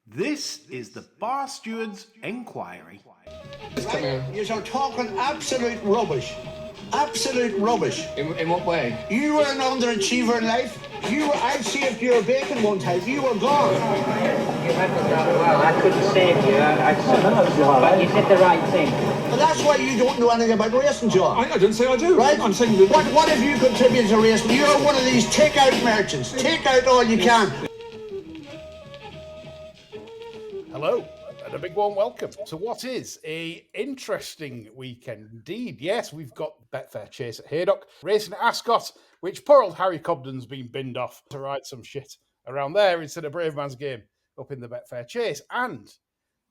This is the Bar Stewards Enquiry. Right? You're talking absolute rubbish. Absolute rubbish. In what way? You were an underachiever in life. I saved your bacon one time. You were gone. You handled that well. I couldn't save you. But you did the right thing. But that's why you don't know anything about racing, John. I didn't say I do. Right? I'm saying that... What have you contributed to racing? You're one of these take-out merchants. Take out all you can. Hello, and a big warm welcome to what is a interesting weekend indeed. Yes, we've got Betfair Chase at Haydock, Racing at Ascot, which poor old Harry Cobden's been binned off to ride some shit around there instead of Brave Man's Game up in the Betfair Chase. And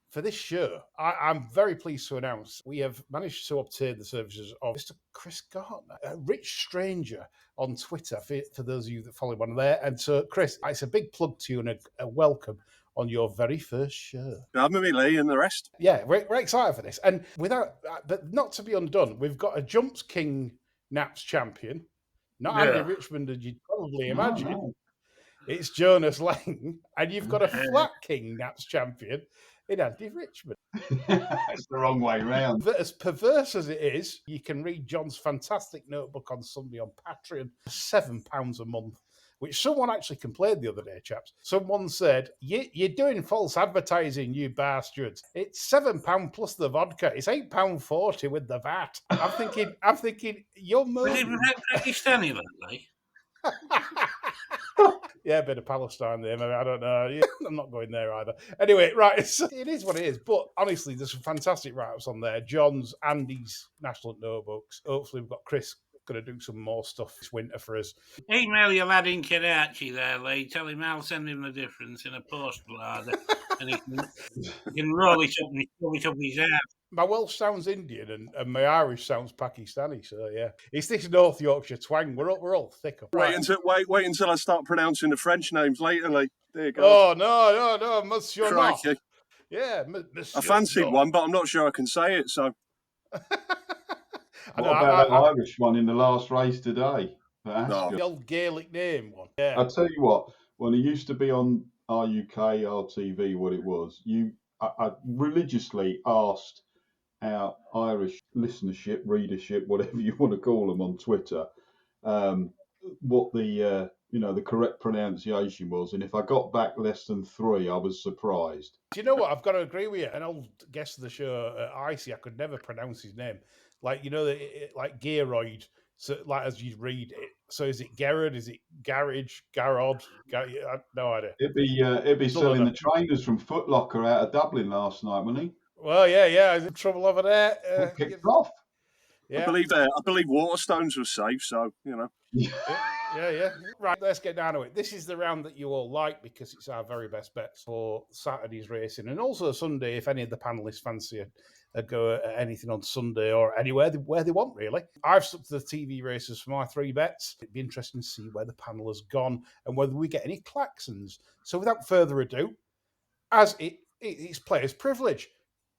for this show, I'm very pleased to announce we have managed to obtain the services of Mr. Chris Gartner, a rich stranger on Twitter, for those of you that follow him on there. And so, Chris, it's a big plug to you and a welcome on your very first show. Having me, Lee, and the rest. Yeah, we're excited for this. And but not to be undone, we've got a Jumps King Naps champion, not Andy Richmond, as you'd probably imagine. No. It's Jonas Lang, and you've got a Flat King Naps champion in Andy Richmond. It's the wrong way round. But as perverse as it is, you can read John's fantastic notebook on Sunday on Patreon, £7 a month, which someone actually complained the other day, chaps. Someone said, you're doing false advertising, you bastards. It's £7 plus the vodka. It's £8.40 with the VAT. I'm thinking, you're moving. Was it Pakistani, lately? Yeah, a bit of Palestine there, maybe. I don't know. I'm not going there either. Anyway, right, it is what it is. But honestly, there's some fantastic write-ups on there. John's, Andy's National Notebooks. Hopefully, we've got Chris going to do some more stuff this winter for us. Email your lad in Karachi there, Lee. Tell him I'll send him the difference in a postcard, and he can roll it up and shove it up his ass. My Welsh sounds Indian and my Irish sounds Pakistani, so yeah. It's this North Yorkshire twang. We're all thick up. Right. Wait until I start pronouncing the French names later, Lee. There you go. Oh, no, Monsieur. Crikey. Yeah, Monsieur. I fancied one, but I'm not sure I can say it, so... What about that Irish one in the last race today? The old Gaelic name one. Yeah. I'll tell you what, when it used to be on RUK, RTV, what it was, I religiously asked our Irish listenership, readership, whatever you want to call them on Twitter, what the the correct pronunciation was, and if I got back less than 3, I was surprised. Do you know what? I've got to agree with you. An old guest of the show, Icy, I could never pronounce his name. Like like Gearoid. So, like as you read it, so is it Gerard? Is it Garage? Garrod? I have no idea. It'd be selling the trainers from Foot Locker out of Dublin last night, wasn't he? Well, yeah. Is it trouble over there? Kicked off. Yeah. I believe Waterstones was safe, so Yeah. Right, let's get down to it. This is the round that you all like because it's our very best bets for Saturday's racing and also Sunday if any of the panellists fancy a go at anything on Sunday or anywhere where they want, really. I've stuck to the TV races for my 3 bets. It'd be interesting to see where the panel has gone and whether we get any klaxons. So without further ado, as it's player's privilege,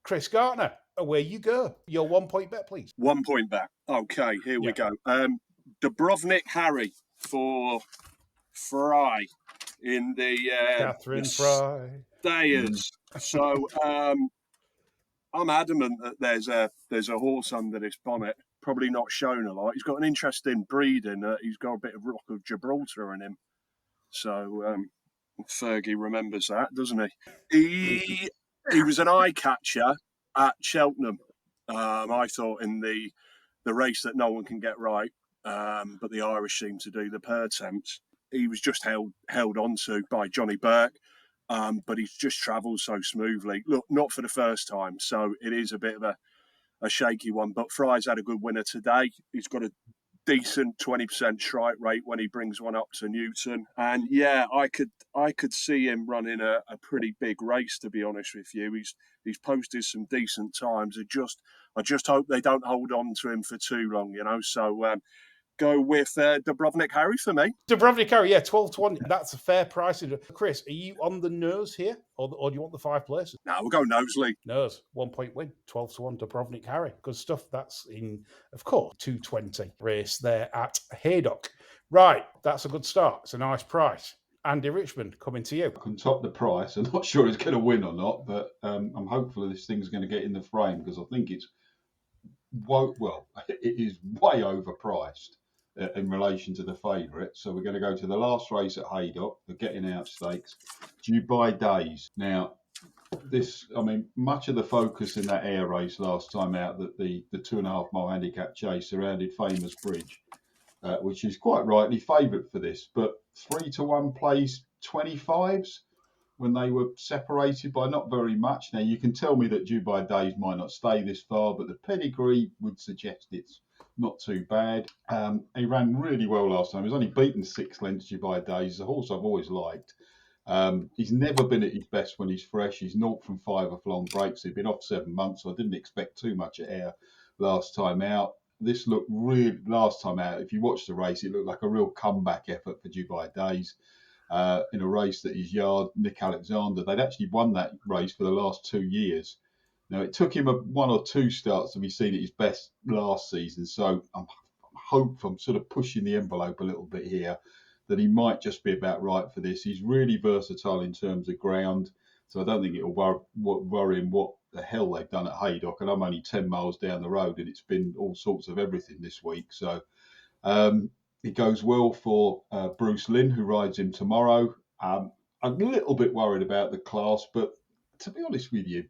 Chris Gartner, away you go. Your 1 point bet, please. 1 point bet. Okay, here we go. Dubrovnik Harry for Fry in the Catherine Fry Stayers. So I'm adamant that there's a horse under this bonnet, probably not shown a lot. He's got an interesting breeding. He's got a bit of Rock of Gibraltar in him. So Fergie remembers that, doesn't he? He was an eye catcher at Cheltenham. I thought in the race that no one can get right, but the Irish seem to do the per temps. He was just held onto by Johnny Burke, but he's just travelled so smoothly. Look, not for the first time, so it is a bit of a shaky one. But Fry's had a good winner today. He's got a decent 20% strike rate when he brings one up to Newton, and yeah, I could see him running a pretty big race. To be honest with you, he's posted some decent times. I just hope they don't hold on to him for too long, So go with Dubrovnik Harry for me. Dubrovnik Harry, yeah, 12-1. That's a fair price. Chris, are you on the nose here, or do you want the 5 places? No, we'll go Knowsley. Nose, 1 point win, 12-1 Dubrovnik Harry. Good stuff. That's in, of course, 220 race there at Haydock. Right, that's a good start. It's a nice price. Andy Richmond, coming to you. Can top the price. I'm not sure it's going to win or not, but I'm hopeful this thing's going to get in the frame because I think it's it is way overpriced in relation to the favourite. So we're going to go to the last race at Haydock, the Getting Out Stakes, Dubai Days. Now, much of the focus in that air race last time out, that the 2.5 mile handicap chase surrounded Famous Bridge, which is quite rightly favourite for this, but 3-1 plays 25s when they were separated by not very much. Now, you can tell me that Dubai Days might not stay this far, but the pedigree would suggest it's not too bad. He ran really well last time. He's only beaten 6 lengths, Dubai Days. A horse I've always liked. He's never been at his best when he's fresh. He's 0 from 5 off long breaks. He'd been off 7 months, so I didn't expect too much at air last time out. This looked really, last time out, if you watch the race, it looked like a real comeback effort for Dubai Days. In a race that his yard, Nick Alexander, they'd actually won that race for the last 2 years. Now, it took him 1 or 2 starts to be seen at his best last season, so I'm sort of pushing the envelope a little bit here, that he might just be about right for this. He's really versatile in terms of ground, so I don't think it'll worry him what the hell they've done at Haydock, and I'm only 10 miles down the road, and it's been all sorts of everything this week, so... It goes well for Bruce Lynn, who rides him tomorrow. I'm a little bit worried about the class, but to be honest with you,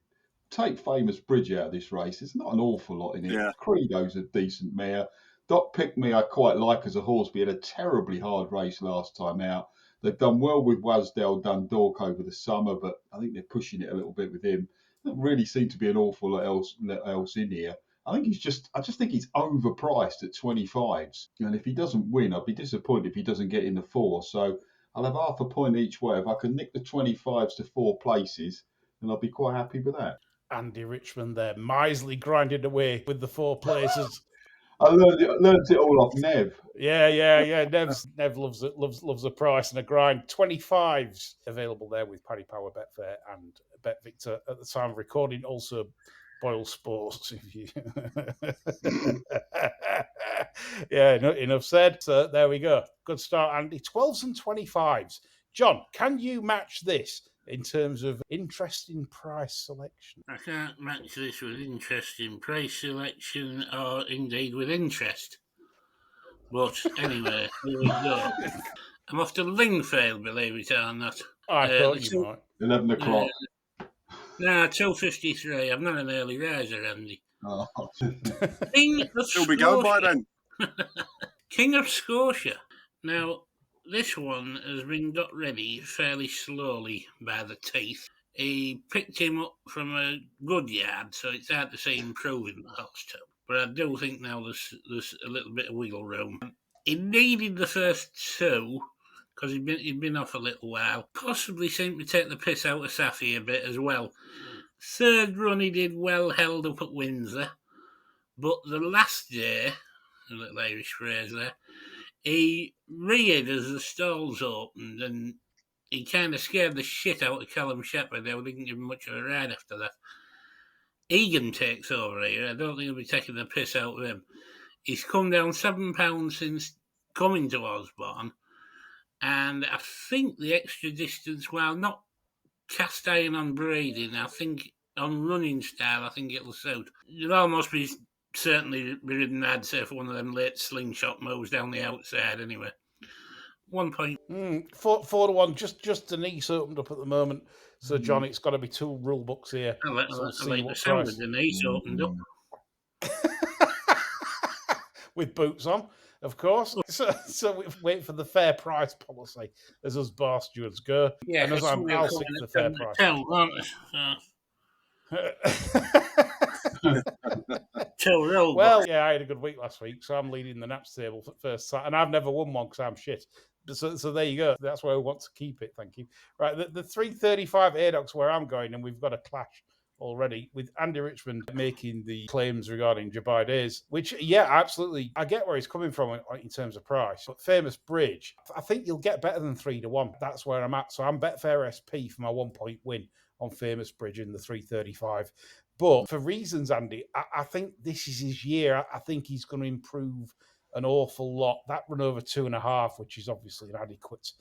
take Famous Bridge out of this race. There's not an awful lot in it. Yeah. Credo's a decent mare. Doc Pick Me I quite like as a horse, but he had a terribly hard race last time out. They've done well with Wasdale Dundalk over the summer, but I think they're pushing it a little bit with him. There doesn't really seem to be an awful lot else in here. I just think he's overpriced at 25s. And if he doesn't win, I'd be disappointed if he doesn't get in the 4. So I'll have half a point each way. If I can nick the 25s to 4 places, then I'll be quite happy with that. Andy Richmond there, miserly grinding away with the 4 places. I learned it all off Nev. Yeah. Nev loves a price and a grind. 25s available there with Paddy Power, Betfair, and Bet Victor at the time of recording. Also, Boyle Sports. If you... yeah, enough said. So there we go. Good start, Andy. 12s and 25s. John, can you match this in terms of interesting price selection? I can't match this with interesting price selection or indeed with interest. But anyway, here we go. I'm off to Lingfield, believe it or not. I thought you might. 11 o'clock. No, 2:53. I'm not an early riser, Andy. Oh. King of Still be going by then. King of Scotia. Now, this one has been got ready fairly slowly by the teeth. He picked him up from a good yard, so it's hard to say improving the horse too. But I do think now there's a little bit of wiggle room. He needed the first 2 because he'd been off a little while. Possibly seemed to take the piss out of Safi a bit as well. 3rd run he did well, held up at Windsor. But the last day, a little Irish phrase there, he reared as the stalls opened and he kind of scared the shit out of Callum Shepherd. They didn't give him much of a ride after that. Egan takes over here. I don't think he'll be taking the piss out of him. He's come down £7 since coming to Osborne. And I think the extra distance, while not cast iron on breeding, I think on running style, I think it'll suit. It'll almost be certainly be ridden, I'd say, for one of them late slingshot moves down the outside anyway. 1 point. 4-1, just Denise opened up at the moment. So, John, it's got to be 2 rule books here. I like the sound of Denise opened up. With boots on, of course. So we wait for the fair price policy as us bar stewards go. Yeah, and as I'll stick to the fair price. Well, yeah, I had a good week last week, so I'm leading the Naps table for first time, and I've never won one because I'm shit. So there you go. That's where we want to keep it. Thank you. Right, the 335 Haydock's where I'm going, and we've got a clash already with Andy Richmond making the claims regarding Dubai Days, which, yeah, absolutely. I get where he's coming from in terms of price, but Famous Bridge, I think you'll get better than 3-1. That's where I'm at. So I'm Betfair SP for my 1 point win on Famous Bridge in the 335. But for reasons, Andy, I think this is his year. I think he's going to improve an awful lot. That run over 2.5, which is obviously inadequate.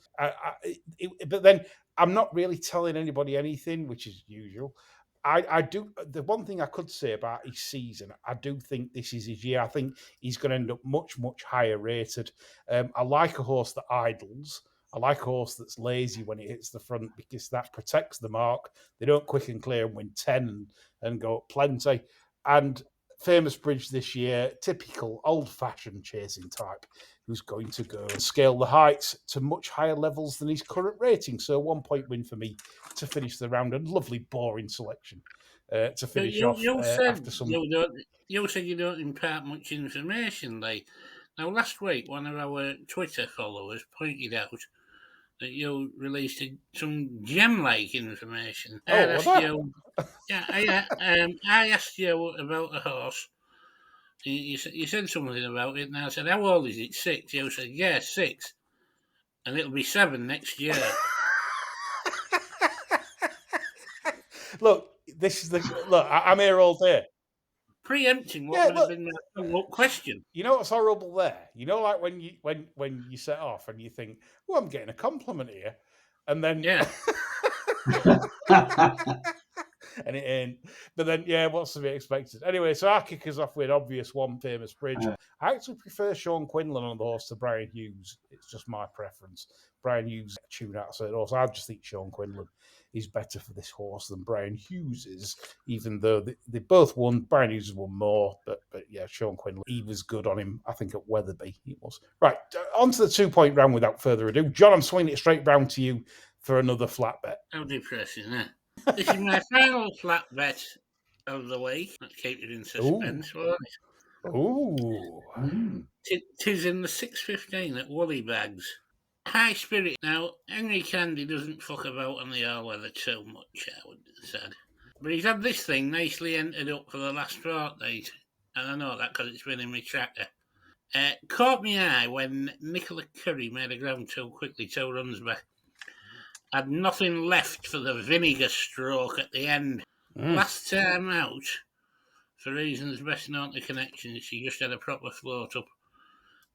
But then I'm not really telling anybody anything, which is usual. I do. The one thing I could say about his season, I do think this is his year. I think he's going to end up much, much higher rated. I like a horse that idles. I like a horse that's lazy when it hits the front because that protects the mark. They don't quick and clear and win 10 and go up plenty. And Famous Bridge this year, typical old-fashioned chasing type, who's going to go and scale the heights to much higher levels than his current rating. So 1 point win for me to finish the round. And lovely, boring selection to finish off after some... You said you don't impart much information. Now, last week, one of our Twitter followers pointed out that you released some gem-like information. I asked you about a horse. You said something about it, and I said, how old is it? 6? You said, yeah, 6. And it'll be 7 next year. Look, I'm here all day. Preempting what would have been my follow-up question. You know what's horrible there? You know, like when you set off and you think, "Oh, I'm getting a compliment here," and then and it ain't. But then, what's to be expected? Anyway, so our kick us off with obvious one, Famous Bridge. I actually prefer Sean Quinlan on the horse to Brian Hughes. It's just my preference. Brian Hughes tuned out a certain horse. I just think Sean Quinlan is better for this horse than Brian Hughes is, even though they both won. Brian Hughes has won more, but yeah, Sean Quinlan, he was good on him, I think, at Weatherby. He was. Right, on to the 2-point round without further ado. John, I'm swinging it straight round to you for another flat bet. How depressing, eh? This is my final flat bet of the week. Let's keep it in suspense, won't it? Ooh. Tis in the 6.15 at Woolly Bags. High Spirit. Now, Henry Candy doesn't fuck about on the all-weather too much, I would have said. But he's had this thing nicely entered up for the last fortnight. And I know that because it's been in my tracker. Caught me eye when Nicola Curry made a ground too quickly, 2 runs back. Had nothing left for the vinegar stroke at the end. Last time out, for reasons best known to connections, she just had a proper float up.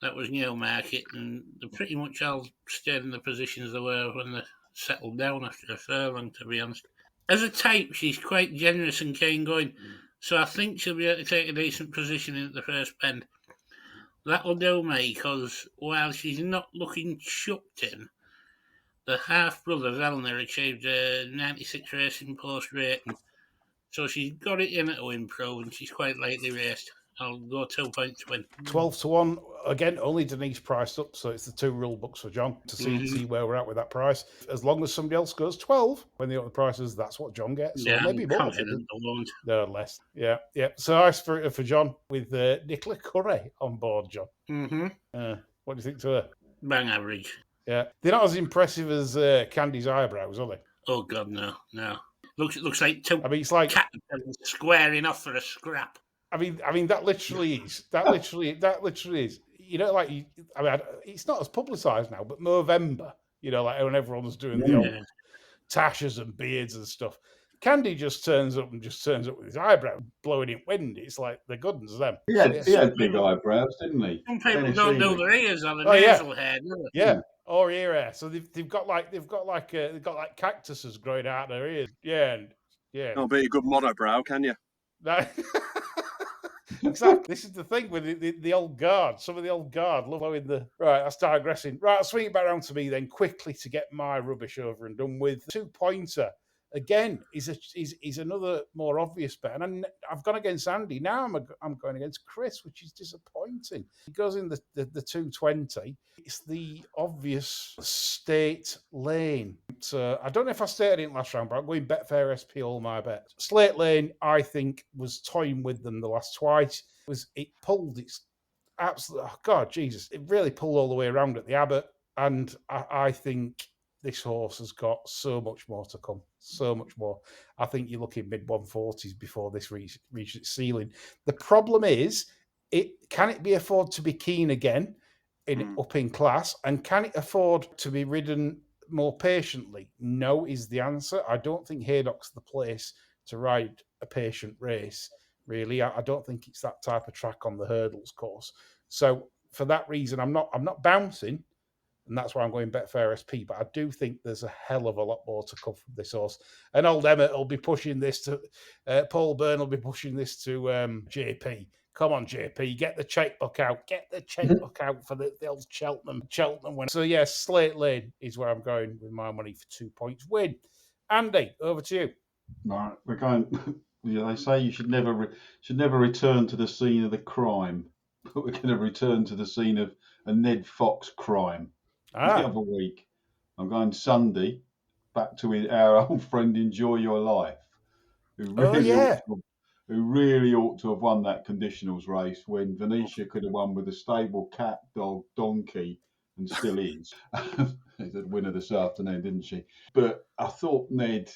That was Newmarket, and they pretty much all stayed in the positions they were when they settled down after a furlong, to be honest. As a type, she's quite generous and keen going, so I think she'll be able to take a decent position in at the first bend. That'll do me, because while she's not looking chucked in, the half-brother Vellner achieved a 96 Racing Post rating, so she's got it in it to improve, and she's quite lightly raced. I'll go 2 points win. 12-1. Again, only Denise priced up, so it's the 2 rule books for John to see where we're at with that price. As long as somebody else goes 12 when they up the prices, that's what John gets. So maybe I'm more. confident they won't. No, less. Yeah. So High Spirit for John with Nicola Curry on board, John. What do you think to her? Bang average. Yeah. They're not as impressive as Candy's eyebrows, are they? Oh, God, no. Looks like 2 it's like caterpillars squaring off for a scrap. I mean that literally is. That literally is. You know, like it's not as publicised now, but Movember, you know, like when everyone's doing the old tashes and beards and stuff. Candy just turns up with his eyebrow blowing in wind. It's like the good ones, them. He had big eyebrows, didn't he? Some people don't do their ears on the nasal hair, do they? Yeah. Or ear hair. So they've got like cactuses growing out of their ears. Yeah. Can't be a good monobrow, can you? No. Exactly. This is the thing with the old guard. Some of the old guard love blowing the... Right, that's digressing. Right, I'll swing it back around to me then quickly to get my rubbish over and done with. 2-pointer. Again, is another more obvious bet. And I've gone against Andy. Now I'm going against Chris, which is disappointing. He goes in the 220. It's the obvious State Lane. So I don't know if I stated it last round, but I'm going Betfair SP all my bets. Slate Lane, I think, was toying with them the last twice. It pulled its absolute... Oh, God, Jesus. It really pulled all the way around at the Abbott. And I think... this horse has got so much more to come. So much more. I think you're looking mid-140s before this reaches its ceiling. The problem is, can it be afford to be keen again up in class? And can it afford to be ridden more patiently? No is the answer. I don't think Haydock's the place to ride a patient race, really. I don't think it's that type of track on the hurdles course. So for that reason, I'm not bouncing, and that's why I'm going Betfair SP. But I do think there's a hell of a lot more to come from this horse. And old Emmett will be pushing this to Paul Byrne will be pushing this to JP. Come on, JP, get the checkbook out. Get the checkbook out for the old Cheltenham win. So yeah, Slate Lane is where I'm going with my money for 2 points win. Andy, over to you. Right, we're going. They say you should never return to the scene of the crime, but we're going to return to the scene of a Ned Fox crime. The other week, I'm going Sunday back to our old friend Enjoy Your Life, who really ought to have won that conditionals race when Venetia could have won with a stable cat, dog, donkey, and still is. She's a winner this afternoon, didn't she? But I thought Ned,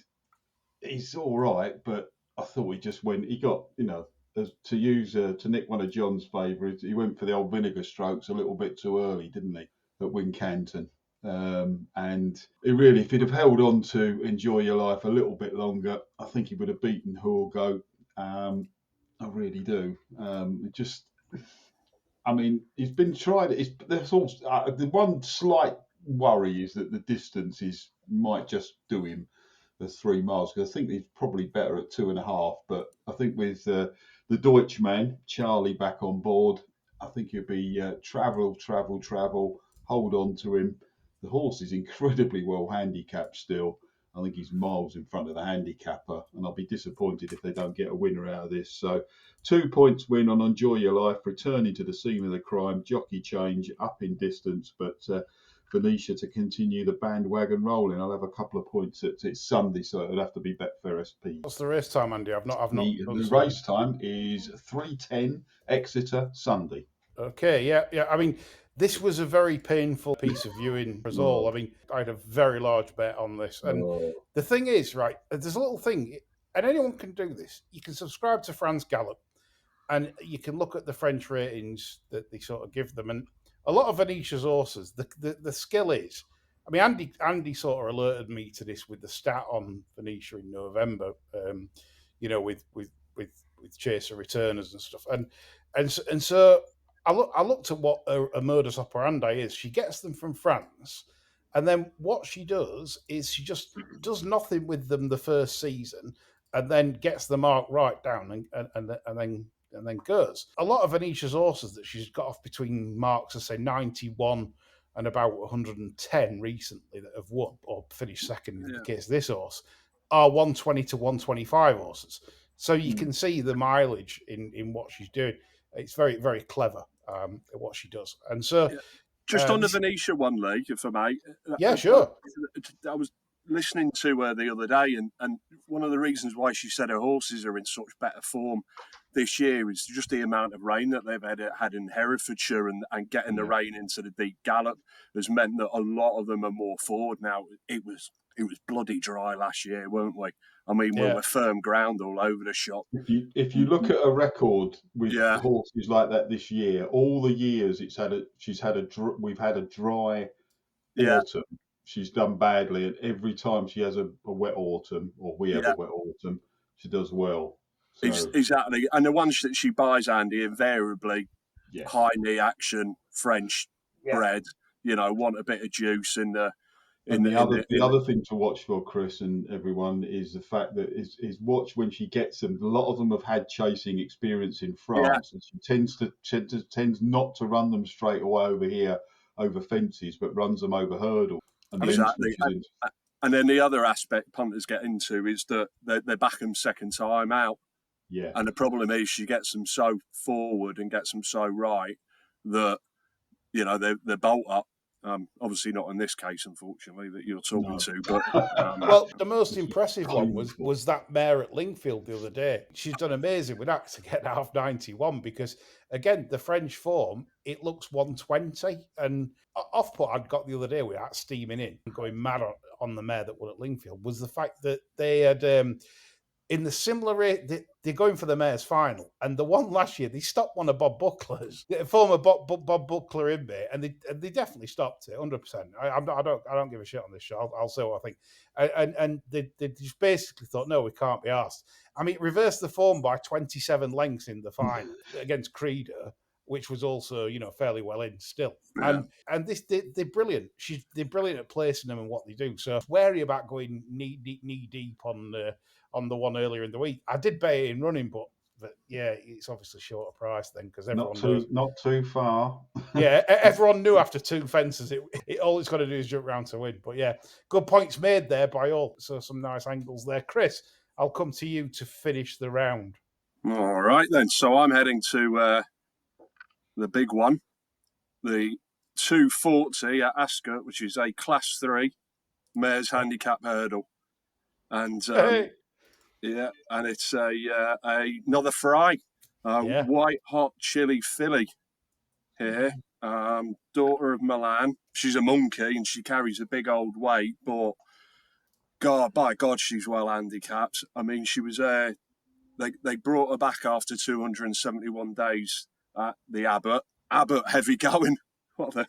he's all right, but I thought he just went. He got, to nick one of John's favourites, he went for the old vinegar strokes a little bit too early, didn't he, at Wincanton? And he really, if he'd have held on to Enjoy Your Life a little bit longer, I think he would have beaten Hurgo. I really do. He's been tried. The one slight worry is that the distances might just do him the 3 miles, because I think he's probably better at 2.5. But I think with the Deutschman, Charlie, back on board, I think he'll be travel, hold on to him. The horse is incredibly well handicapped still. I think he's miles in front of the handicapper, and I'll be disappointed if they don't get a winner out of this. So 2 points win on Enjoy Your Life, returning to the scene of the crime, jockey change, up in distance, but Venetia to continue the bandwagon rolling. I'll have a couple of points. It's Sunday, so it'll have to be Betfair SP. What's the race time, Andy? I've not. The race time is 3:10 Exeter Sunday. Okay, yeah. I mean, this was a very painful piece of viewing for us all. I mean, I had a very large bet on this, and the thing is, right? There's a little thing, and anyone can do this. You can subscribe to France Gallup, and you can look at the French ratings that they sort of give them, and a lot of Venetia's horses, the skill is. I mean, Andy sort of alerted me to this with the stat on Venetia in November. With chaser returners and stuff, and so I looked at what a modus operandi is. She gets them from France, and then what she does is she just does nothing with them the first season, and then gets the mark right down, and then goes. A lot of Venetia's horses that she's got off between marks of say 91 and about 110 recently that have won or finished second in the case of this horse are 120 to 125 horses. So you can see the mileage in what she's doing. It's very, very clever at what she does. And so... Just on the Venetia one, Lee, if I may. Yeah, sure. I was listening to her the other day, and one of the reasons why she said her horses are in such better form this year is just the amount of rain that they've had in Herefordshire, and getting the rain into the deep gallop has meant that a lot of them are more forward now. It was bloody dry last year, weren't we? I mean, we were firm ground all over the shop. If you look at a record with horses like that this year, all the years we've had a dry autumn. She's done badly, and every time she has a wet autumn, or we have a wet autumn, she does well. So, exactly, and the ones that she buys, Andy, invariably high knee action, French bred. Want a bit of juice in the. The other thing to watch for, Chris and everyone, is the fact that is watch when she gets them. A lot of them have had chasing experience in France, and she tends not to run them straight away over here over fences, but runs them over hurdles. Exactly. And then the other aspect punters get into is that they back them second time out. Yeah. And the problem is she gets them so forward and gets them so right that they bolt up. Obviously not in this case, unfortunately, that you're talking to. But well, the most impressive one was that mare at Lingfield the other day. She's done amazing with that to get half 91 because, again, the French form, it looks 120. And off put I'd got the other day with that steaming in and going mad on the mare that won at Lingfield was the fact that they had... in the similar rate, they're going for the mayor's final, and the one last year they stopped one of Bob Buckler's, former Bob Buckler inmate, and they definitely stopped it 100%. I don't give a shit on this show. I'll say what I think, and they just basically thought, no, we can't be asked. I mean, it reversed the form by 27 lengths in the final against Creeder, which was also, fairly well in still. Yeah. And this they're brilliant. They're brilliant at placing them and what they do. So wary about going knee deep on the one earlier in the week. I did bet it in running, but yeah, it's obviously short of price then because everyone knows. Not too far. Yeah, everyone knew after 2 fences, all it's got to do is jump round to win. But yeah, good points made there by all. So some nice angles there. Chris, I'll come to you to finish the round. All right, then. So I'm heading to the big one, the 240 at Ascot, which is a Class 3 Mares Handicap hurdle. And yeah, and it's another fry, white hot chili filly here, daughter of Milan. She's a monkey and she carries a big old weight, but by God, she's well handicapped. I mean, she was they brought her back after 271 days at the Abbott. Abbott heavy going. What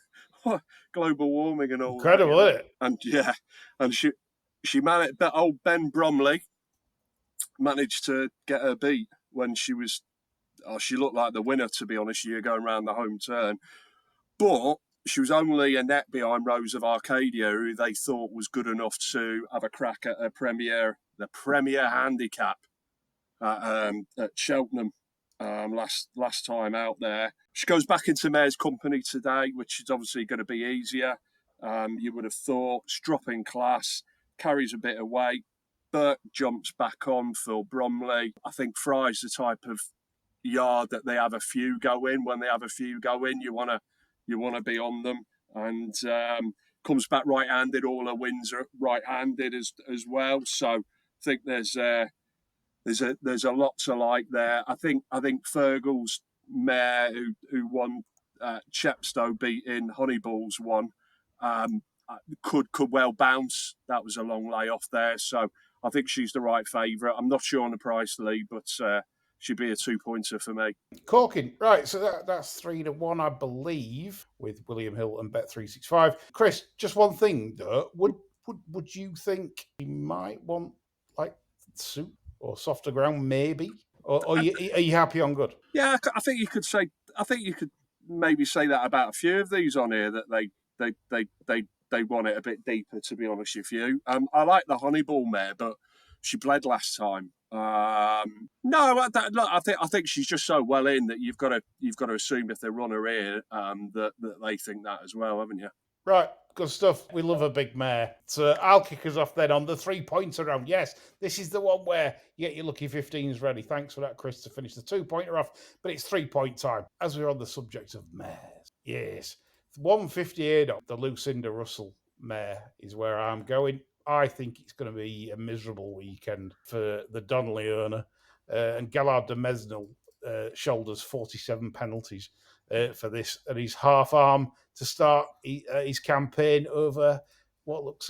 global warming and all. Incredible, that, isn't it? And yeah, and she managed. But old Ben Bromley managed to get her beat when she was. Oh, she looked like the winner, to be honest. You're going around the home turn, but she was only a net behind Rose of Arcadia, who they thought was good enough to have a crack at the Premier Handicap at Cheltenham last time out there. She goes back into Mare's company today, which is obviously going to be easier. You would have thought. She's dropping class, carries a bit of weight. Burke jumps back on Phil Bromley. I think Fry's the type of yard that they have a few go in. When they have a few go in, you want to be on them. And comes back right-handed. All her wins are right-handed as well. So I think there's a lot to like there. I think Fergal's mare who won Chepstow beating Honeyballs one could well bounce. That was a long layoff there, so I think she's the right favourite. I'm not sure on the price, Lee, but she'd be a 2-pointer for me. Corking, right? So that's 3-1, I believe, with William Hill and Bet365. Chris, just one thing though, would you think you might want like soup or softer ground, maybe, or are you happy on good? Yeah, I think you could say. I think you could maybe say that about a few of these on here, that they want it a bit deeper. To be honest with you, I like the Honeyball mare, but she bled last time. No, I think she's just so well in that you've got to assume if they run her here that they think that as well, haven't you? Right, good stuff. We love a big mare. So I'll kick us off then on the 3-pointer round. Yes, this is the one where you get your lucky 15s ready. Thanks for that, Chris, to finish the 2-pointer off. But it's 3-point time. As we're on the subject of mares, yes, 158 on the Lucinda Russell mare is where I'm going. I think it's going to be a miserable weekend for the Donnelly owner. And Gallard de Mesnil shoulders 47 penalties for this, and he's half arm to start his campaign over what looks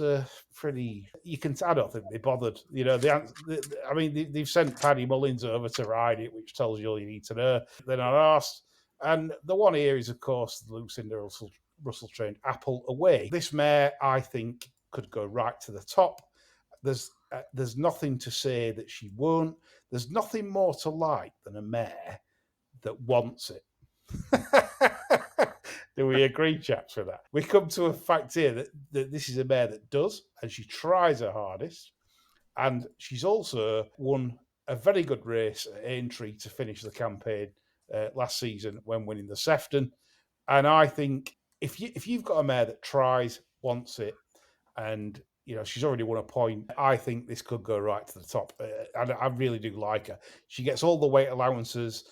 pretty. I don't think they bothered. I mean, they've sent Paddy Mullins over to ride it, which tells you all you need to know. They're not asked. And the one here is, of course, the Lucinda Russell trained Apple Away. This mare, I think, could go right to the top. There's nothing to say that she won't. There's nothing more to like than a mare that wants it. Do we agree, chaps, with that? We come to a fact here that this is a mare that does, and she tries her hardest. And she's also won a very good race at Aintree to finish the campaign last season when winning the Sefton. And I think if you've got a mare that tries, wants it, and she's already won a point, I think this could go right to the top. I really do like her. She gets all the weight allowances.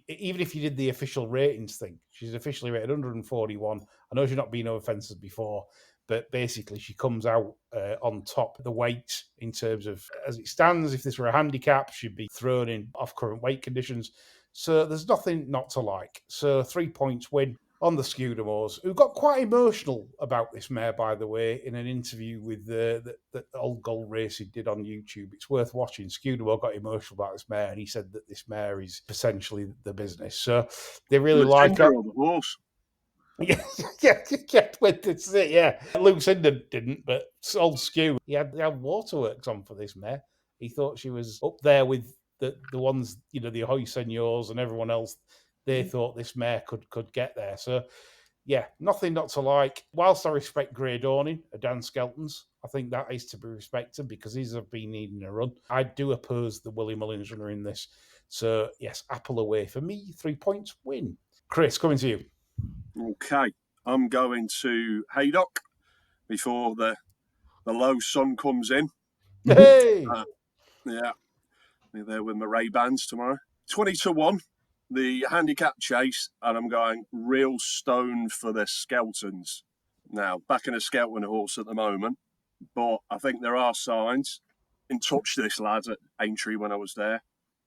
Even if you did the official ratings thing, she's officially rated 141. I know she's not been over fences before, but basically she comes out on top of the weight in terms of, as it stands, if this were a handicap, she'd be thrown in off current weight conditions. So there's nothing not to like. So 3 points win on the Scudamores, who got quite emotional about this mare, by the way, in an interview with that Old Gold Racing did on YouTube. It's worth watching. Scudamore got emotional about this mare, and he said that this mare is essentially the business. So they really like her. The horse. Yeah, that's it, yeah. Lucinda didn't, but old Skew, he had waterworks on for this mare. He thought she was up there with the ones, the Ahoy Seniors and everyone else they thought this mare could get there. So, yeah, nothing not to like. Whilst I respect Grey Dawning, Dan Skelton's, I think that is to be respected because these have been needing a run. I do oppose the Willie Mullins runner in this. So, yes, Apple away for me, 3 points win. Chris, coming to you. Okay, I'm going to Haydock before the low sun comes in. Hey! Yeah, be there with my Ray-Bans tomorrow. 20-1, the handicap chase, and I'm going real stone for the Skeltons. Now, backing a Skelton horse at the moment, but I think there are signs. In touch this lad at Aintree when I was there.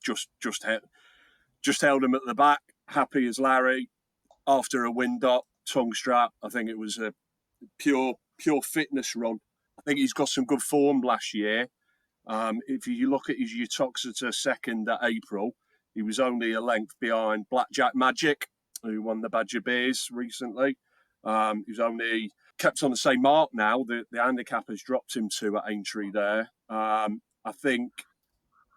Just held him at the back, happy as Larry. After a wind-up, tongue strap, I think it was a pure fitness run. I think he's got some good form last year. If you look at his Utoxeter second at April, he was only a length behind Blackjack Magic, who won the Badger Beers recently. He was only kept on the same mark now. The handicap has dropped him to at Aintree there. I think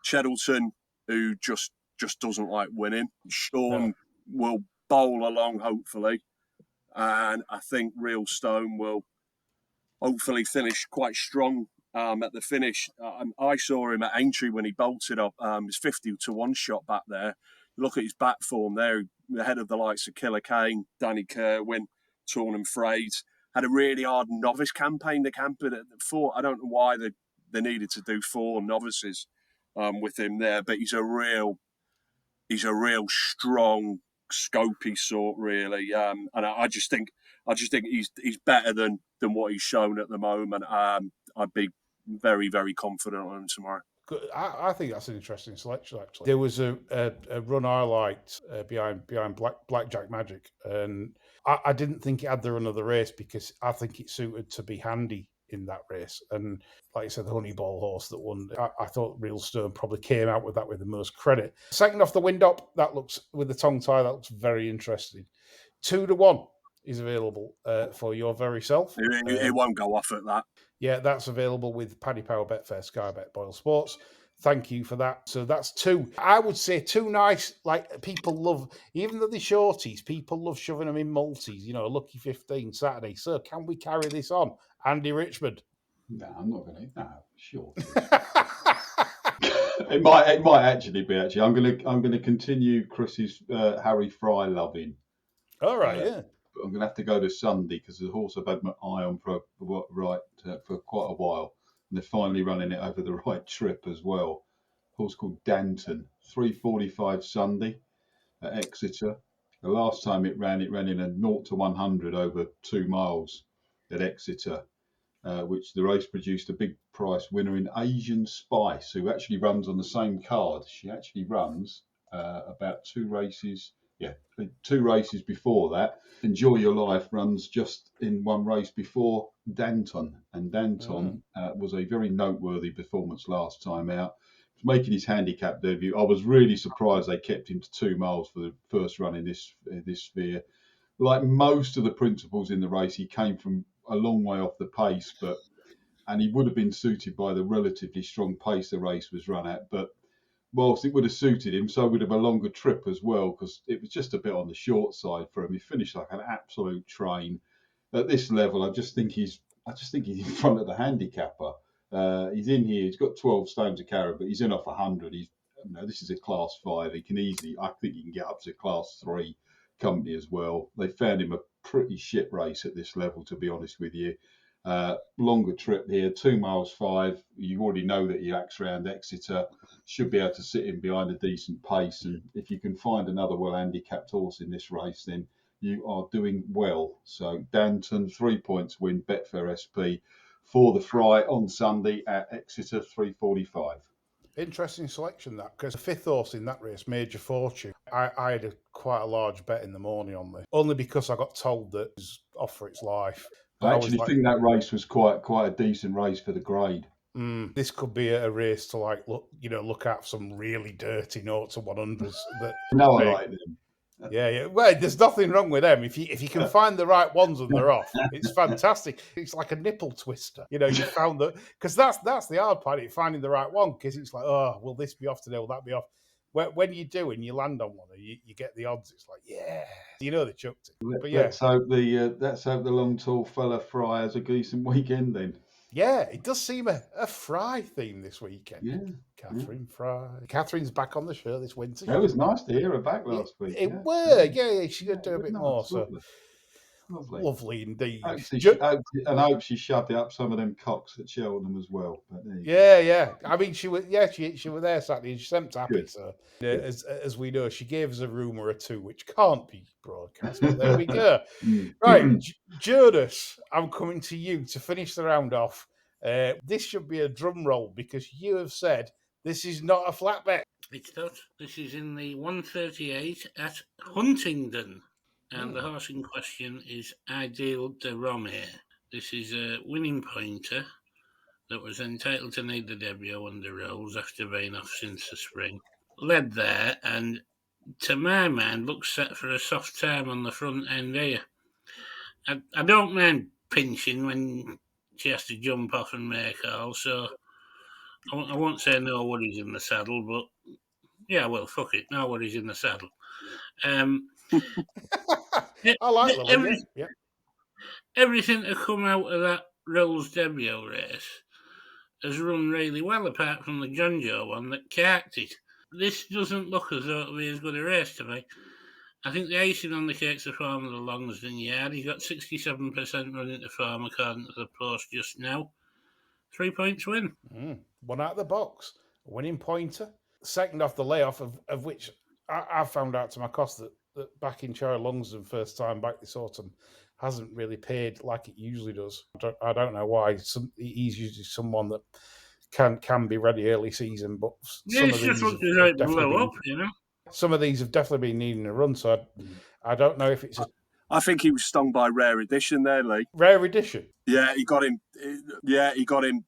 Cheddleton, who just doesn't like winning. Sean will bowl along, hopefully. And I think Real Stone will hopefully finish quite strong at the finish. I saw him at Aintree when he bolted up. His 50-1 shot back there. Look at his back form there, ahead of the likes of Killer Kane, Danny Kerwin, Tornham Frades. Had a really hard novice campaign. The camper at 4. I don't know why they needed to do 4 novices with him there, but he's a real strong, scopy sort, really. And I just think he's better than what he's shown at the moment. I'd be very, very confident on him tomorrow. I think that's an interesting selection, actually. There was a run I liked behind Blackjack Magic, and I didn't think it had the run of the race because I think it suited to be handy in that race. And like you said, the Honeyball horse that won, I thought Real Stone probably came out with that with the most credit. Second off the wind up, that looks, with the tongue tie, that looks very interesting. 2-1 is available for your very self. It won't go off at that. Yeah, that's available with Paddy Power, Betfair, Sky Bet, Boyle Sports. Thank you for that. So that's 2. I would say 2 nice, like people love, even though they're shorties, people love shoving them in multis, lucky 15 Saturday. So can we carry this on? Andy Richmond. No, I'm not going to. No, sure. It might actually be. I'm going to continue Chris's Harry Fry loving. All right, yeah. But I'm going to have to go to Sunday because the horse I've had my eye on for quite a while, and they're finally running it over the right trip as well. A horse called Danton, 3:45 Sunday at Exeter. The last time it ran in a 0-100 over 2 miles at Exeter, which the race produced a big price winner in Asian Spice, who actually runs on the same card. She actually runs about 2 races before that. Enjoy Your Life runs just in 1 race before Danton, and Danton was a very noteworthy performance last time out. Making his handicap debut, I was really surprised they kept him to 2 miles for the first run in this sphere. Like most of the principals in the race, he came from a long way off the pace, and he would have been suited by the relatively strong pace the race was run at. But whilst it would have suited him, so would have a longer trip as well, because it was just a bit on the short side for him. He finished like an absolute train. At this level, I just think he's in front of the handicapper. He's in here. He's got 12 stones to carry, but he's in off 100. This is a class 5. I think he can get up to class 3 company as well. They found him a pretty shit race at this level, to be honest with you. Longer trip here, 2 miles 5. You already know that he acts around Exeter. Should be able to sit in behind a decent pace. And if you can find another well-handicapped horse in this race, then you are doing well. So Danton, 3 points win, Betfair SP for the Fry on Sunday at Exeter, 3:45. Interesting selection, that, because the 5th horse in that race, Major Fortune, I had quite a large bet in the morning on this, only because I got told that it was off for its life. I actually think that race was quite a decent race for the grade. This could be a race to look at some really dirty 0-100s. I like them. Yeah. Well, there's nothing wrong with them. If you can find the right ones and they're off, it's fantastic. It's like a nipple twister. You found that, because that's the hard part, finding the right one. Because it's like, oh, will this be off today? Will that be off? when you do and you land on one and you get the odds, it's like, yeah, you know they chucked it. But yeah, Let's hope the long tall fella Fry has a decent weekend then. yeah, it does seem a Fry theme this weekend. Yeah, Catherine Fry. Catherine's back on the show this winter. It was nice to hear her back last week. It were, yeah, she could do a it was bit nice, more. So lovely. lovely indeed. I hope she shoved it up some of them cocks at Cheltenham as well. But there you go. Yeah. I mean, she was there Saturday. And she sent happy. Good. So as we know, she gave us a rumour or two which can't be broadcast. But there we go. Right, Jonas, I'm coming to you to finish the round off. This should be a drum roll because you have said this is not a flat bet. It's not. This is in the 138 at Huntingdon. And the horse in question is Ideal de Romare. This is a winning pointer that was entitled to need the debut under Rolls after being off since the spring. Led there, and to my mind, looks set for a soft time on the front end here. I don't mind pinching when she has to jump off and make all, so I won't say no worries in the saddle, but yeah, well, fuck it, no worries in the saddle. I like Lily, yeah. Everything to come out of that Rolls debut race has run really well, apart from the John Joe one that carked it. This doesn't look as though it'll be as good a race to me. I think the icing on the cake's the form of the Longsdon Yard. He's got 67% running to form according to the post just now. 3 points win. One out of the box. Winning pointer. Second off the layoff, of which I found out to my cost that back in Charlie Longsdon first time back this autumn hasn't really paid like it usually does. I don't know why. He's usually someone that can be ready early season, but some of these some of these have definitely been needing a run. So I don't know if it's I think he was stung by Rare Edition there, Lee. Rare Edition? Yeah, he got him. Yeah, he got him.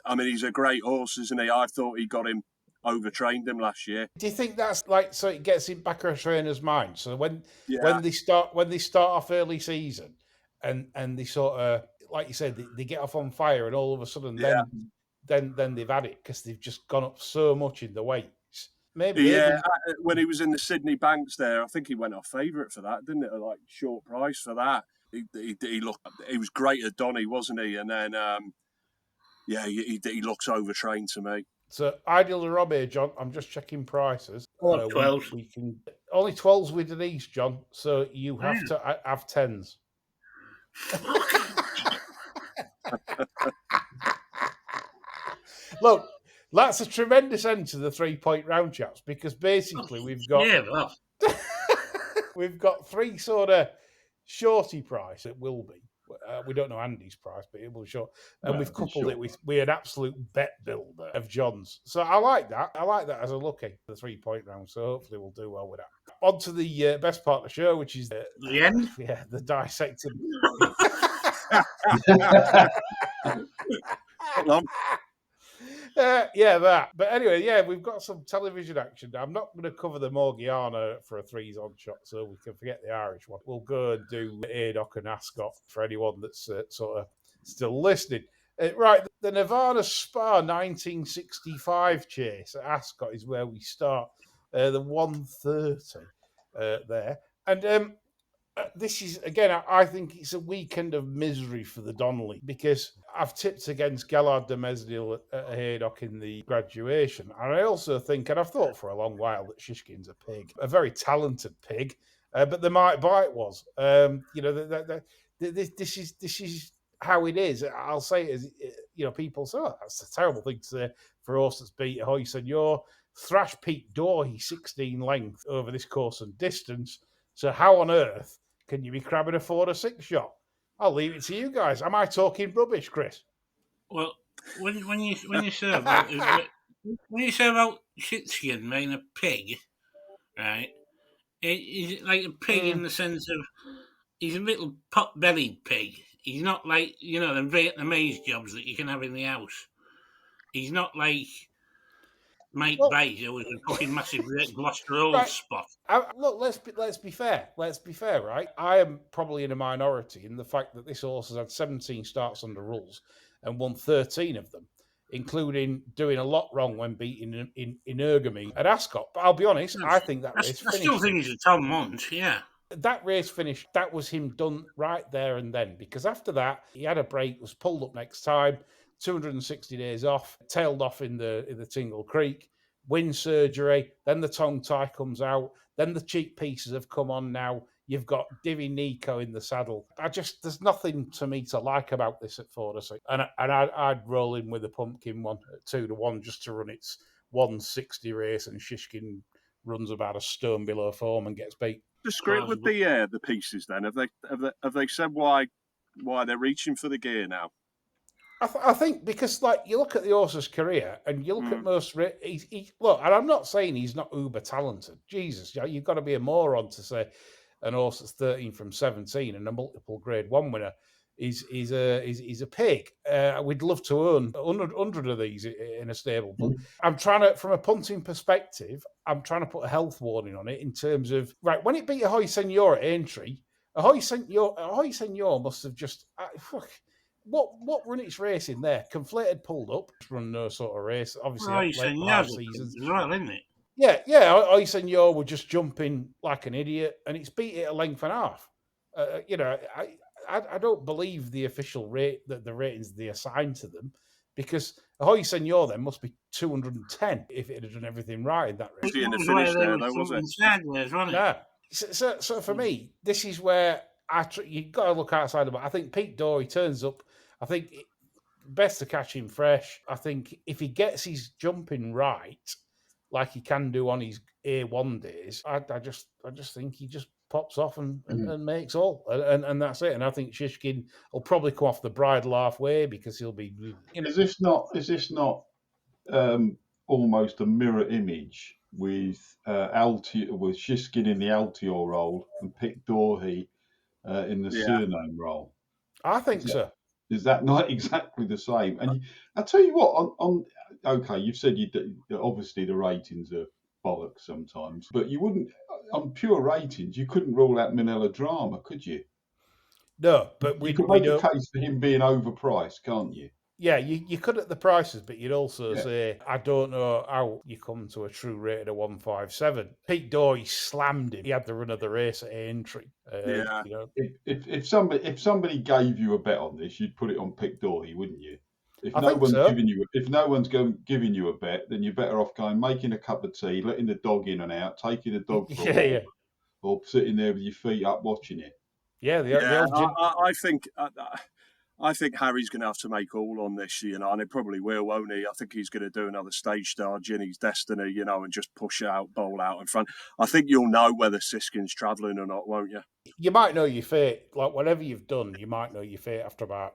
I mean, he's a great horse, isn't he? I thought he got him, overtrained him last year. Do you think that's like so it gets in back of a trainer's mind? So when they start off early season and they sort of, like you said, they get off on fire and all of a sudden then they've had it because they've just gone up so much in the weights. Maybe when he was in the Sydney Banks there, I think he went off favourite for that, didn't it? Like short price for that. He was great at Donny, wasn't he? And then he looks overtrained to me. So Ideal to Rob here, John. I'm just checking prices. 12. We can only 12s with Denise, John. So you have to have 10s. Look, that's a tremendous end to the 3-point round, chaps, because basically we've got we've got three sort of shorty price. It will be. We don't know Andy's price, but it will be short. And we've coupled it with an absolute bet builder of John's. So I like that. I like that as a lucky, the 3-point round. So hopefully we'll do well with that. On to the best part of the show, which is the end. Yeah, the dissecting. That. But anyway, we've got some television action. I'm not going to cover the Morgiana for a threes on shot, so we can forget the Irish one. We'll go and do Haydock and Ascot for anyone that's sort of still listening. Right, the Nirvana Spa 1965 chase at Ascot is where we start. The 130 there. And this is, again, I think it's a weekend of misery for the Donnelly because I've tipped against Gallard de Mesnil at Haydock in the graduation. And I also think, and I've thought for a long while, that Shishkin's a pig, a very talented pig, but the Might Bite was. This is how it is. I'll say it as, people say, that's a terrible thing to say for a horse that's beat Hoy Senor. Thrash Peak Dory, 16 length over this course and distance. So how on earth can you be crabbing a 4 or 6 shot? I'll leave it to you guys. Am I talking rubbish, Chris? Well, when you say about Shitskin being a pig, right? Is like a pig in the sense of he's a little pot-bellied pig. He's not like the Vietnamese jobs that you can have in the house. He's not like Mike Bates, who was a fucking massive Gloucester spot. Look, let's be fair. Let's be fair, right? I am probably in a minority in the fact that this horse has had 17 starts under rules and won 13 of them. including doing a lot wrong when beating in Ergamy at Ascot. But I'll be honest, I think that race I finished. still think he's a Tom Munt, yeah. That race finished, that was him done right there and then, because after that, he had a break, was pulled up next time, 260 days off, tailed off in the Tingle Creek, wind surgery, then the tongue tie comes out, then the cheek pieces have come on now. You've got Divi Nico in the saddle. There's nothing to me to like about this at 4-6. And I'd roll in with the pumpkin one at 2-1 just to run its 160 race, and Shishkin runs about a stone below form and gets beat. Discreet with the pieces. Then have they said why they're reaching for the gear now? I think because, like, you look at the horse's career and you look at most. Look, and I'm not saying he's not uber talented. Jesus, you've got to be a moron to say an horse that's 13 from 17 and a multiple Grade 1 winner is a pig. We'd love to own 100 of these in a stable. But I'm trying to, from a punting perspective, I'm trying to put a health warning on it in terms of, right, when it beat Ahoy Senor at Aintree, Ahoy Senor must have just... What run its race in there? Conflated, pulled up, run no sort of race. Obviously, late last seasons. Well, isn't it? Yeah. Ahoy Senor were just jumping like an idiot, and it's beat it a length and a half. I don't believe the official rate that the ratings they assign to them, because Ahoy Senor then must be 210 if it had done everything right in that race. In the finish there, though, was it? Sideways, wasn't it? Yeah. So for me, this is where you've got to look outside the box. I think Pete Dory turns up. I think best to catch him fresh. I think if he gets his jumping right, like he can do on his A1 days, I just think he just pops off and makes all, and that's it. And I think Shishkin will probably come off the bridle halfway because he'll be. Is this not almost a mirror image with with Shishkin in the Altior role and Pic Dorhey in the surname role? I think so. Is that not exactly the same? And I tell you what, okay, you've said obviously the ratings are bollocks sometimes, but you wouldn't, on pure ratings, you couldn't rule out Manila Drama, could you? No, but you could make a case for him being overpriced, can't you? Yeah, you could at the prices, but you'd also say, I don't know how you come to a true rate of 157. Pete Dory slammed him. He had the run of the race at Aintree. If somebody gave you a bet on this, you'd put it on Pic Dory, wouldn't you? If I no think one's so. giving you a bet, then you're better off going making a cup of tea, letting the dog in and out, taking the dog for a walk, or sitting there with your feet up watching it. I think Harry's going to have to make all on this, and it probably will, won't he? I think he's going to do another stage star, Ginny's Destiny, and just push out, bowl out in front. I think you'll know whether Siskin's travelling or not, won't you? You might know your fate. Like, whatever you've done, you might know your fate after about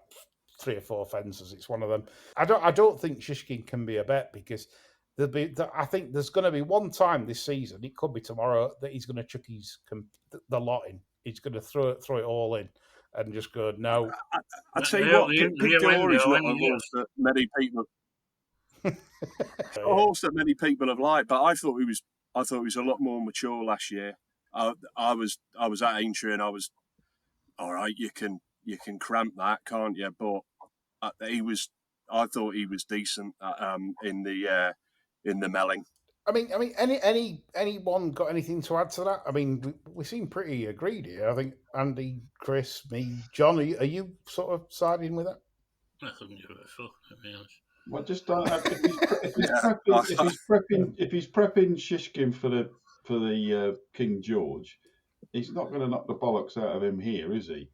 3 or 4 fences. It's one of them. I don't think Shishkin can be a bet, because I think there's going to be one time this season, it could be tomorrow, that he's going to chuck the lot in. He's going to throw it all in and just go, no. I tell you what, Pic Dory's not a horse that many people. A horse that many people have liked, but I thought he was a lot more mature last year. I was at Aintree and I was all right. You can cramp that, can't you? But I thought he was decent in the Melling. I mean, anyone got anything to add to that? I mean, we seem pretty agreed here. I think Andy, Chris, me, John, are you sort of siding with that? I couldn't give it a fuck, to be honest. Well, just don't have, if he's prepping Shishkin for the King George, he's not going to knock the bollocks out of him here, is he?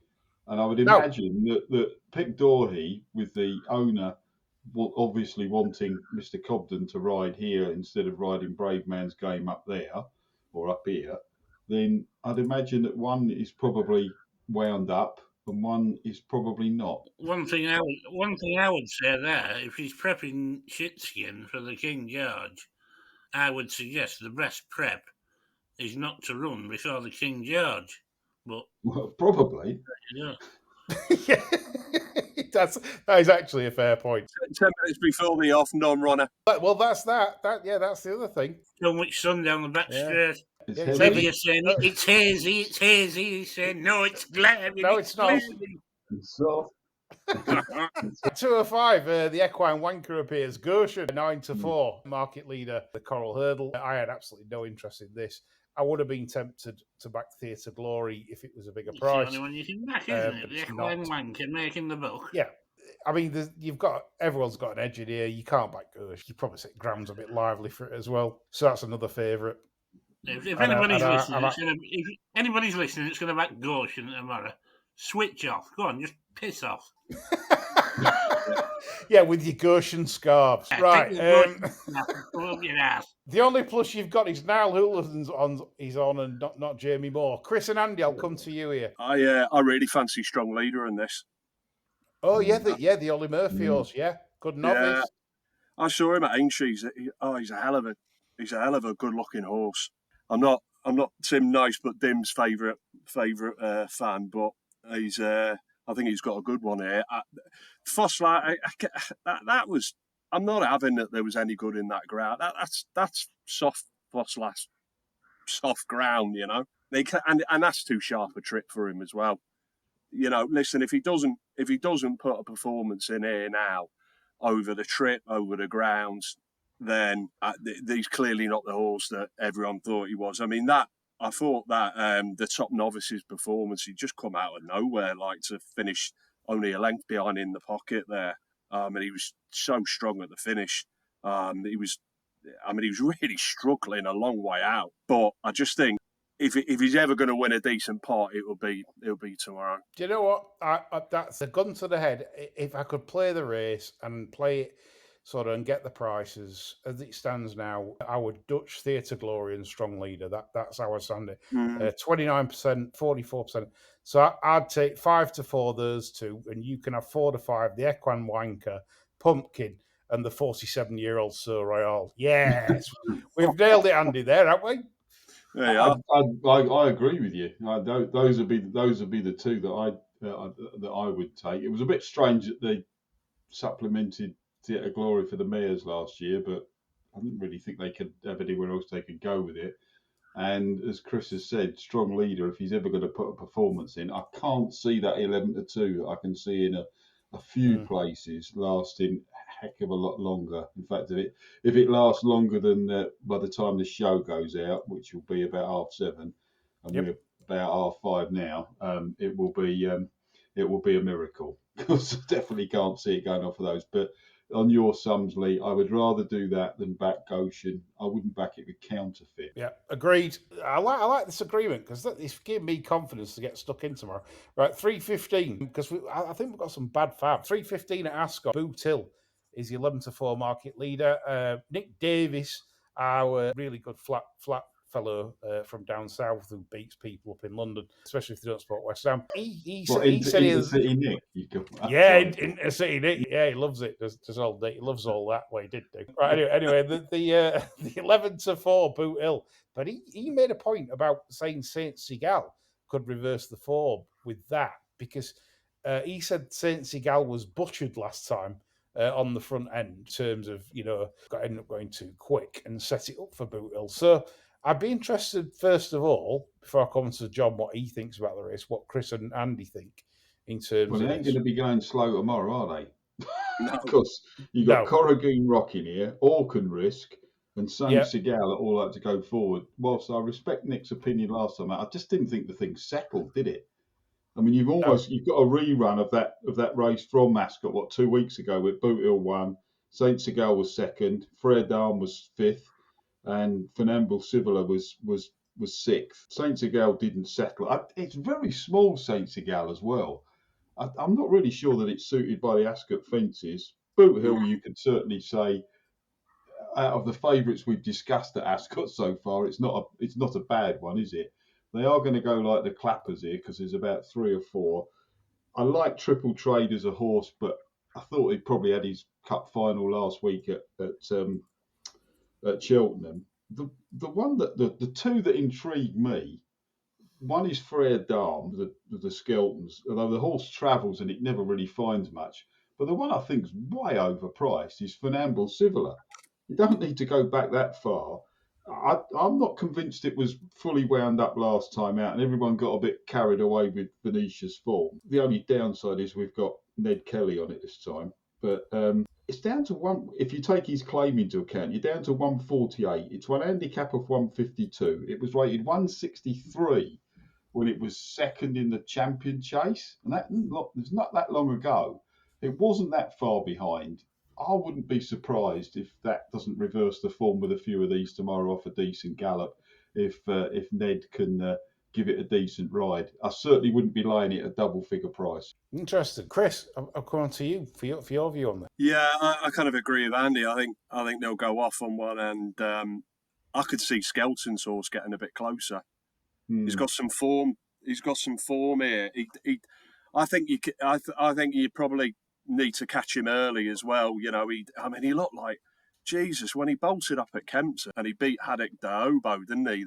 And I would imagine that Pic Dorhey, with the owner obviously wanting Mr. Cobden to ride here instead of riding Brave Man's Game up there or up here, then I'd imagine that one is probably wound up and one is probably not. One thing I would say there, if he's prepping Shitskin for the King George, I would suggest the best prep is not to run before the King George. But probably. Yeah. That is actually a fair point. 10 minutes before the off non-runner. Well, that's that. That's the other thing. So much sun down the back straight. Maybe you're saying it's hazy. He's saying no, it's glaring. No, it's not. It's soft. 205, the equine wanker appears. Goshen, 9-4, market leader, the Coral Hurdle. I had absolutely no interest in this. I would have been tempted to back Theatre Glory if it was a bigger It's price. the only one you can back, isn't it? but The it's Equine not. Wanker making the book. Yeah. I mean, everyone's got an edge in here. You can't back Goshen. You probably say Graham's a bit lively for it as well. So that's another favourite. If anybody's listening, it's going to back Goshen tomorrow. Switch off. Go on, just piss off. Yeah, with your Goshen scarves. Yeah, right. take your Goshen scarf and pull up your ass. The only plus you've got is Niall Houlihan's on and not Jamie Moore. Chris and Andy, I'll come to you here. I really fancy Strong Leader in this. Oh, yeah, the Ollie Murphy horse. Yeah, good novice. Yeah, I saw him at Aintree. He's a hell of a good-looking horse. I'm not Tim Nice, but Dim's favourite fan, but he's I think he's got a good one here. Fossler, that was. I'm not having that there was any good in that ground. That's soft Fossler, soft ground, you know. And that's too sharp a trip for him as well. You know, listen, if he doesn't put a performance in here now, over the trip, over the grounds, then he's clearly not the horse that everyone thought he was. I mean, I thought that the top novices performance, he'd just come out of nowhere, like to finish only a length behind in the pocket there. And he was so strong at the finish. He was really struggling a long way out. But I just think if he's ever going to win a decent pot, it'll be tomorrow. Do you know what? That's a gun to the head. If I could play the race and play it sort of and get the prices as it stands now, I would Dutch Theatre Glory and Strong Leader. That's how I stand it. 29%, 44%. So I'd take 5-4 those two, and you can have 4-5 the Equine Wanker, Pumpkin, and the 47-year-old Sir Royal. Yes, we've nailed it, Andy. There, haven't we? Yeah, I agree with you. Those would be the two that I would take. It was a bit strange that they supplemented Theatre Glory for the Mayors last year, but I didn't really think they could have anywhere else they could go with it. And as Chris has said, Strong Leader, if he's ever going to put a performance in, I can't see that 11-2 that I can see in a few places lasting a heck of a lot longer. In fact, if it lasts longer than by the time the show goes out, which will be about 7:30, and we're about 5:30 now, it will be a miracle. Because I definitely can't see it going off of those. But on your sums, Lee, I would rather do that than back Goshen. I wouldn't back it with Counterfeit. Yeah, agreed. I like this agreement because it's giving me confidence to get stuck in tomorrow. Right, 3:15 because I think we've got some bad fab. 3:15 at Ascot. Boot Hill is the 11-4 market leader. Nick Davis, our really good flat fellow from down south who beats people up in London, especially if they don't support West Ham. He said he was City Nick. in City Nick. Yeah, he loves it. Just all day. He loves all that. Well, he did do. Right. Anyway, the 11-4 Boot Hill, but he made a point about saying Saint Seagal could reverse the form with that because he said Saint Seagal was butchered last time. On the front end, in terms of ended up going too quick and set it up for Boot Hill. So I'd be interested, first of all, before I come to John, what he thinks about the race, what Chris and Andy think in terms of. Well, they ain't going to be going slow tomorrow, are they? No. Because you've got Corrigoon Rock in here, Orcan Risk, and Saint Seagal are all out to go forward. Whilst I respect Nick's opinion last time, I just didn't think the thing settled, did it? I mean, you've got a rerun of that race from Ascot, 2 weeks ago, with Boot Hill won, Saint Seagal was second, Frere Dame was fifth, and Funambule Civila was sixth. Saint Seagal didn't settle. It's very small, Saint Seagal as well. I'm not really sure that it's suited by the Ascot fences. Boot Hill, you could certainly say, out of the favourites we've discussed at Ascot so far, it's not a bad one, is it? They are going to go like the clappers here because there's about 3 or 4. I like Triple Trade as a horse, but I thought he probably had his cup final last week at Cheltenham. The one the two that intrigue me, one is Frere Dame, the Skeltons, although the horse travels and it never really finds much. But the one I think is way overpriced is Funambule Civila. You don't need to go back that far. I'm not convinced it was fully wound up last time out and everyone got a bit carried away with Venetia's form. The only downside is we've got Ned Kelly on it this time. But it's down to one. If you take his claim into account, you're down to 148. It's one handicap of 152. It was rated 163 when it was second in the champion chase, and that was not that long ago. It wasn't that far behind. I wouldn't be surprised if that doesn't reverse the form with a few of these tomorrow off a decent gallop. If Ned can give it a decent ride, I certainly wouldn't be laying it at double figure price. Interesting, Chris. I'll come on to you for your view on that. Yeah, I kind of agree with Andy. I think they'll go off on one, and I could see Skelton's horse getting a bit closer. He's got some form. He's got some form here. I think you probably need to catch him early as well. You know, he looked like Jesus when he bolted up at Kempton and he beat Haydock and Ascot, didn't he?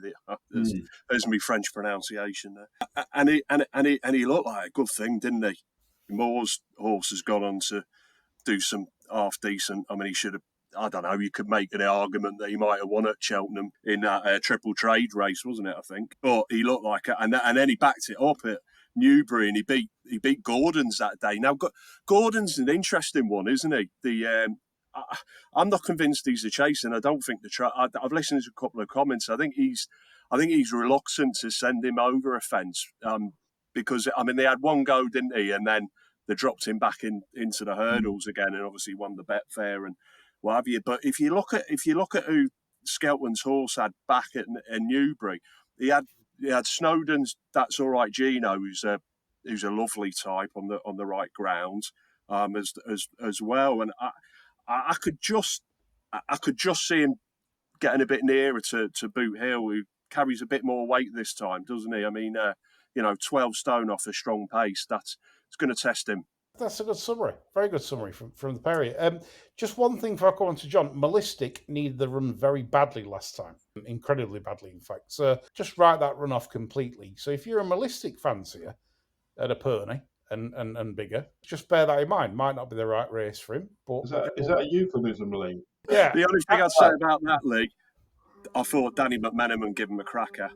There's my French pronunciation there. And he looked like a good thing, didn't he? Moore's horse has gone on to do some half decent. I mean, he should have. I don't know. You could make an argument that he might have won at Cheltenham in that triple trade race, wasn't it? I think. But he looked like it, and then he backed it up at Newbury, and he beat Gordon's that day. Now, Gordon's an interesting one, isn't he? I'm not convinced he's a chase, and I don't think I've listened to a couple of comments. I think he's reluctant to send him over a fence because they had one go, didn't he? And then they dropped him back into the hurdles again, and obviously won the Betfair and what have you. But if you look at who Skelton's horse had back at Newbury, he had Snowden's That's All Right Gino, who's a lovely type on the right ground, as well. And I could just see him getting a bit nearer to Boot Hill, who carries a bit more weight this time, doesn't he? I mean, 12 stone off a strong pace. It's going to test him. That's a good summary. Very good summary from the Perry. Just one thing before I come on to John. Mallistic needed the run very badly last time. Incredibly badly, in fact. So just write that run off completely. So if you're a Mallistic fancier at a pony and bigger, just bear that in mind. Might not be the right race for him. But Is that a euphemism, Lee? Yeah. The only thing I'd say about that, Lee, I thought Danny McMenamin give him a cracker.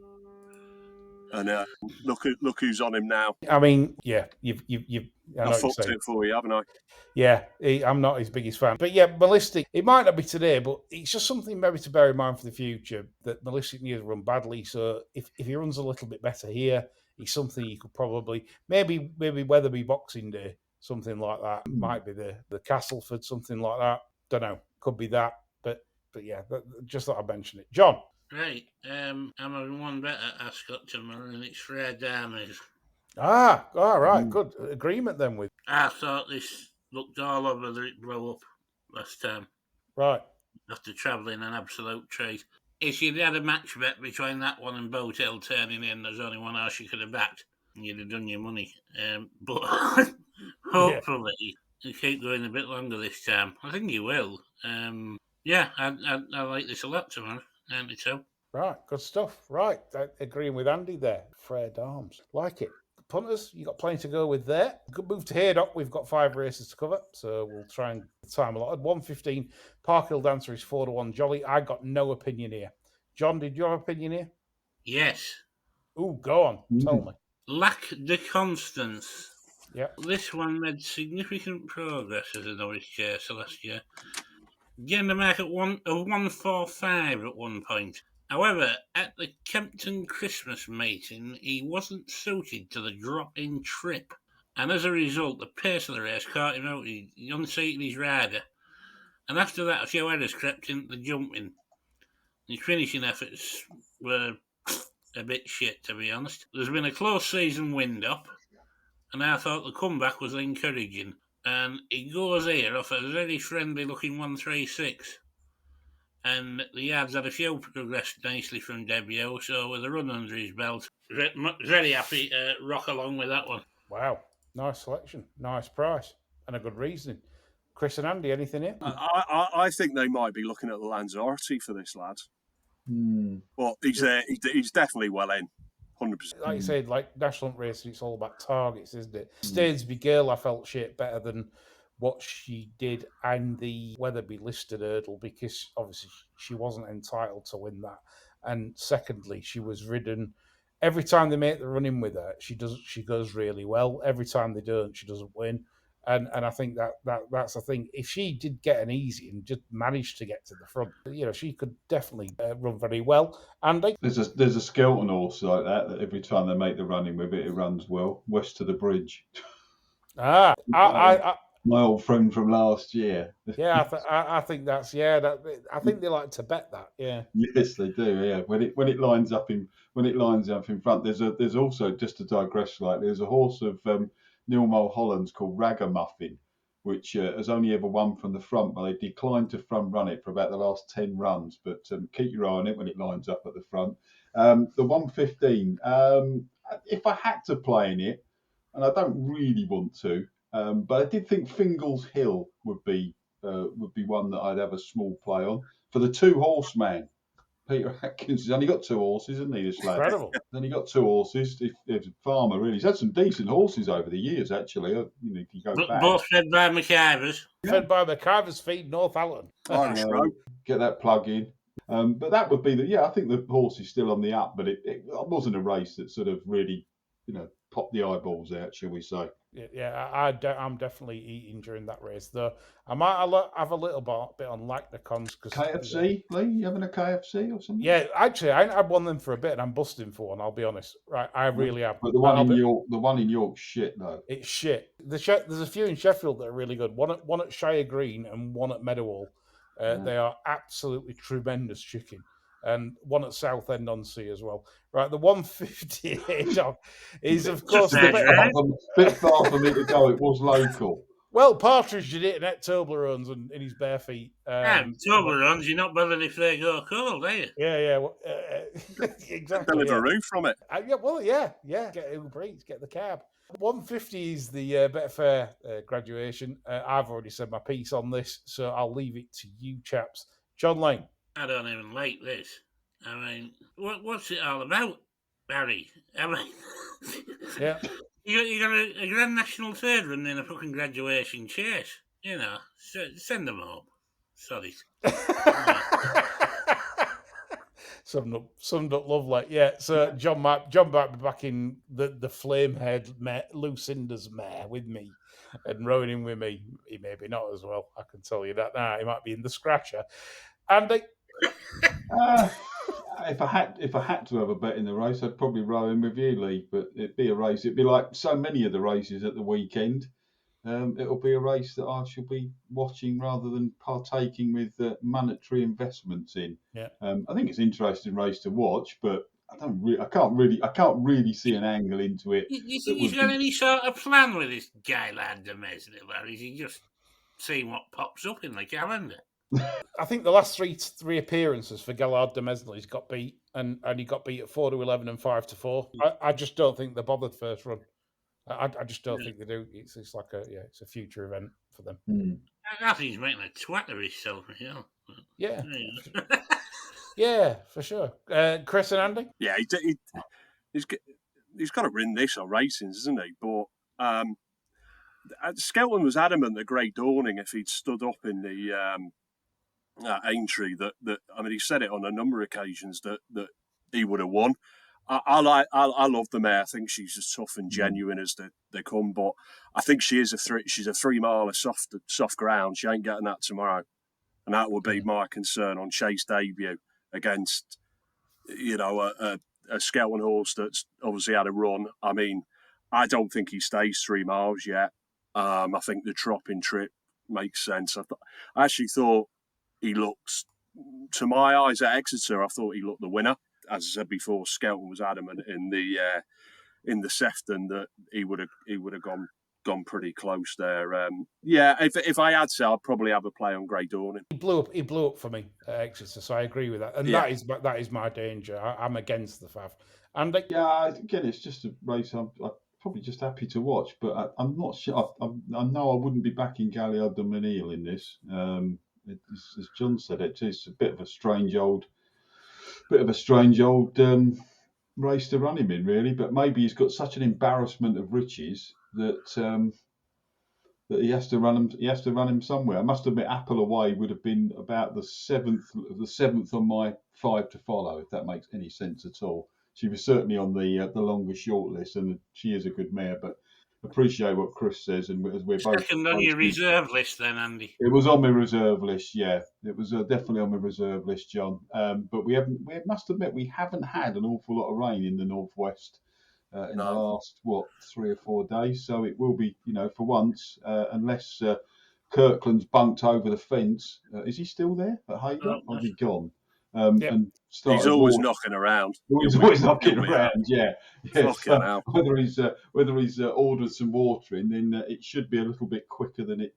And look who's on him now. I mean, yeah, I fucked it for you, haven't I? Yeah, I'm not his biggest fan. But yeah, Mallistic, it might not be today, but it's just something maybe to bear in mind for the future, that Mallistic needs to run badly. So if he runs a little bit better here, it's something you could probably, maybe Weatherby Boxing Day, something like that. Might be the Castleford, something like that. Don't know, could be that. But yeah, just thought I'd mention it. John? Right, I'm having one bet at Ascot tomorrow, and it's Rare Dames. All right, good agreement then with. I thought this looked all over that it blow up last time. Right. After travelling an absolute treat. If you'd had a match bet between that one and Boat Hill turning in, there's only one horse you could have backed, and you'd have done your money. But hopefully you keep going a bit longer this time. I think you will. I like this a lot tomorrow. Me too. Right, good stuff. Right, agreeing with Andy there. Frere Darms. Like it. Punters, you got plenty to go with there. Good move to Haydock. We've got 5 races to cover, so we'll try and time allotted. 1:15. Parkhill Dancer is 4-1. Jolly, I got no opinion here. John, did you have opinion here? Yes. Ooh, go on. Tell me. Lac de Constance. Yeah. This one made significant progress as a Norwich chaser last year. Getting the mark at 145 at one point. However, at the Kempton Christmas meeting, he wasn't suited to the drop-in trip. And as a result, the pace of the race caught him out. He unseated his rider. And after that, a few errors crept into the jumping. His finishing efforts were a bit shit, to be honest. There's been a close season wind-up, and I thought the comeback was encouraging. And he goes here off a very friendly-looking 136. And the yards had a few progressed nicely from debut, so with a run under his belt, very happy to rock along with that one. Wow, nice selection, nice price, and a good reasoning. Chris and Andy, anything here? I think they might be looking at the Lanzarote for this lad. Well, he's definitely well in. 100%. Like you said, like National Hunt Racing, it's all about targets, isn't it? Stainsby Girl, I felt shaped better than what she did and the Weatherby listed hurdle, because obviously she wasn't entitled to win that. And secondly, she was ridden. Every time they make the run in with her, she goes really well. Every time they don't, she doesn't win. And I think that's the thing. If she did get an easy and just managed to get to the front, she could definitely run very well. Andy? There's a Skelton horse like that every time they make the running with it, it runs well. West to the Bridge. I My old friend from last year. Yeah, I think that's I think they like to bet that. Yeah. Yes, they do. Yeah, when it lines up in front, there's also, just to digress slightly, there's a horse of Neil Mulholland's called Ragamuffin, which has only ever won from the front, but they declined to front run it for about the last 10 runs. But keep your eye on it when it lines up at the front. The 115. If I had to play in it, and I don't really want to, but I did think Fingal's Hill would be one that I'd have a small play on for the 2 horseman. Peter Atkins has only got 2 horses, hasn't he? This lad. Incredible. Then he got 2 horses. If a farmer really, he's had some decent horses over the years. Actually, if you go back, both fed by McIvers. Fed by McIvers feed, Northallerton. Irish Road. Get that plug in. But that would be I think the horse is still on the up, but it wasn't a race that sort of really, popped the eyeballs out, shall we say? Yeah, I'm definitely eating during that race, though. I might have a little bit on Lactacons. KFC, Lee? You having a KFC or something? Yeah, actually, I ain't had one of them for a bit, and I'm busting for one. I'll be honest, right? I really am. But the one in York's shit though. It's shit. There's a few in Sheffield that are really good. One at Shire Green and one at Meadowhall. They are absolutely tremendous chicken. And one at Southend on Sea as well. Right, the 150 Haydock is, of course, a bit far for me to go. It was local. Well, Partridge did it in Toblerones and in his bare feet. Toblerones, you're not bothered if they go cold, are you? Yeah. Well, exactly. Deliveroo from it. Yeah. Get Uber Eats, get the cab. 150 is the Betfair graduation. I've already said my piece on this, so I'll leave it to you chaps. John Lane. I don't even like this. I mean, what's it all about, Barry? I mean, yeah. You got a Grand National third run in a fucking graduation chase. Send them home. Sorry. Summed up lovely. Yeah, so John might be back in the flame-haired Lucinda's mare with me and rowing in with me. He may be not as well, I can tell you that now. He might be in the scratcher. Andy? If I had to have a bet in the race, I'd probably row in with you, Lee. But it'd be a race. It'd be like so many of the races at the weekend. It'll be a race that I shall be watching rather than partaking with monetary investments in. Yeah. I think it's an interesting race to watch, but I can't really see an angle into it. You think he's got any sort of plan with this guy lad Demesne, or is he just seeing what pops up in the calendar? I think the last three appearances for Gallard de Mesnil, he's got beat, and he got beat at 4-11 and 5-4. I just don't think they're bothered first run. I just don't think they do. It's like it's a future event for them. I think he's making a twat of himself. Yeah. Yeah, for sure. Chris and Andy? Yeah, he's got to win this on racings, isn't he? But Skelton was adamant at Great Dawning if he'd stood up in the Aintree that I mean, he said it on a number of occasions that he would have won. I love the mare. I think she's as tough and genuine as they come. But I think she's a 3 mile of soft ground. She ain't getting that tomorrow, and that would be my concern on Chase debut against a Skelton horse that's obviously had a run. I mean, I don't think he stays 3 miles yet. I think the dropping trip makes sense. I actually thought he looks, to my eyes at Exeter, I thought he looked the winner. As I said before, Skelton was adamant in the Sefton that he would have gone pretty close there. If I had to, I'd probably have a play on Grey Dawning. He blew up for me at Exeter, so I agree with that. And that is my danger. I'm against the fav. And again, it's just a race I'm probably just happy to watch, but I'm not sure. I know I wouldn't be backing Galliard de Menil in this. As John said, it's a bit of a strange old race to run him in, really. But maybe he's got such an embarrassment of riches that he has to run him. He has to run him somewhere. I must admit, Apple Away would have been about the seventh on my 5 to follow, if that makes any sense at all. She was certainly on the longer short list, and she is a good mare. But appreciate what Chris says, and as we're both Second on your reserve list, then, Andy. It was on my reserve list, yeah. It was definitely on my reserve list, John. But we must admit, we haven't had an awful lot of rain in the northwest in the last 3 or 4 days. So it will be, for once, unless Kirkland's bunked over the fence. Is he still there at Haydock? Or has he gone? And he's always knocking around. He's always knocking around, yeah. So whether he's ordered some water in, then it should be a little bit quicker than it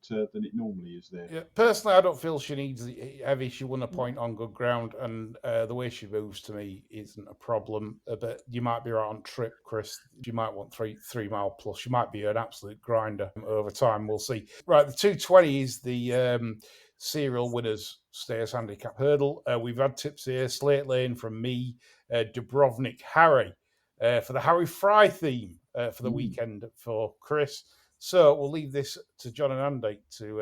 normally is there. Yeah, personally, I don't feel she needs heavy. She won a point on good ground, and the way she moves to me isn't a problem. But you might be right on trip, Chris. You might want 3 mile plus. She might be an absolute grinder over time. We'll see. Right, the 220 is the serial winners stayers handicap hurdle. We've had tips here. Slate Lane from me, Dubrovnik Harry for the Harry Fry theme for the weekend for Chris. So we'll leave this to John and Andy to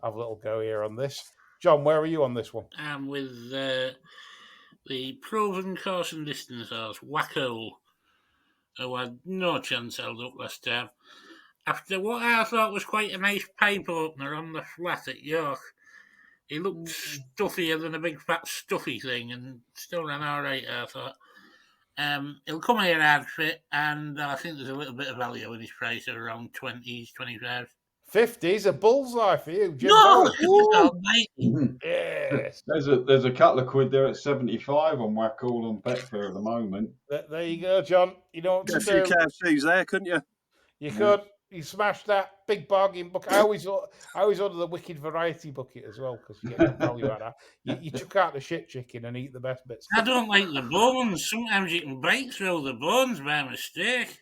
have a little go here on this. John, where are you on this one? I'm with the proven course and distance horse, Wacko, who had no chance held up last time. After what I thought was quite a nice pipe opener on the flat at York, he looked stuffier than a big fat stuffy thing and still ran all right, I thought. He'll come here hard fit, and I think there's a little bit of value in his price at around 20s, 25. 50's a bullseye for you, Jim. No! Yes. There's a couple of quid there at 75 on Wacko on Betfair at the moment. There you go, John. You know what to do. A few KFCs there, couldn't you? You could. You smashed that big bargain bucket. I always order the wicked variety bucket as well because you get the value out of that. You chuck out the shit chicken and eat the best bits. I don't like the bones. Sometimes you can bite through the bones by mistake.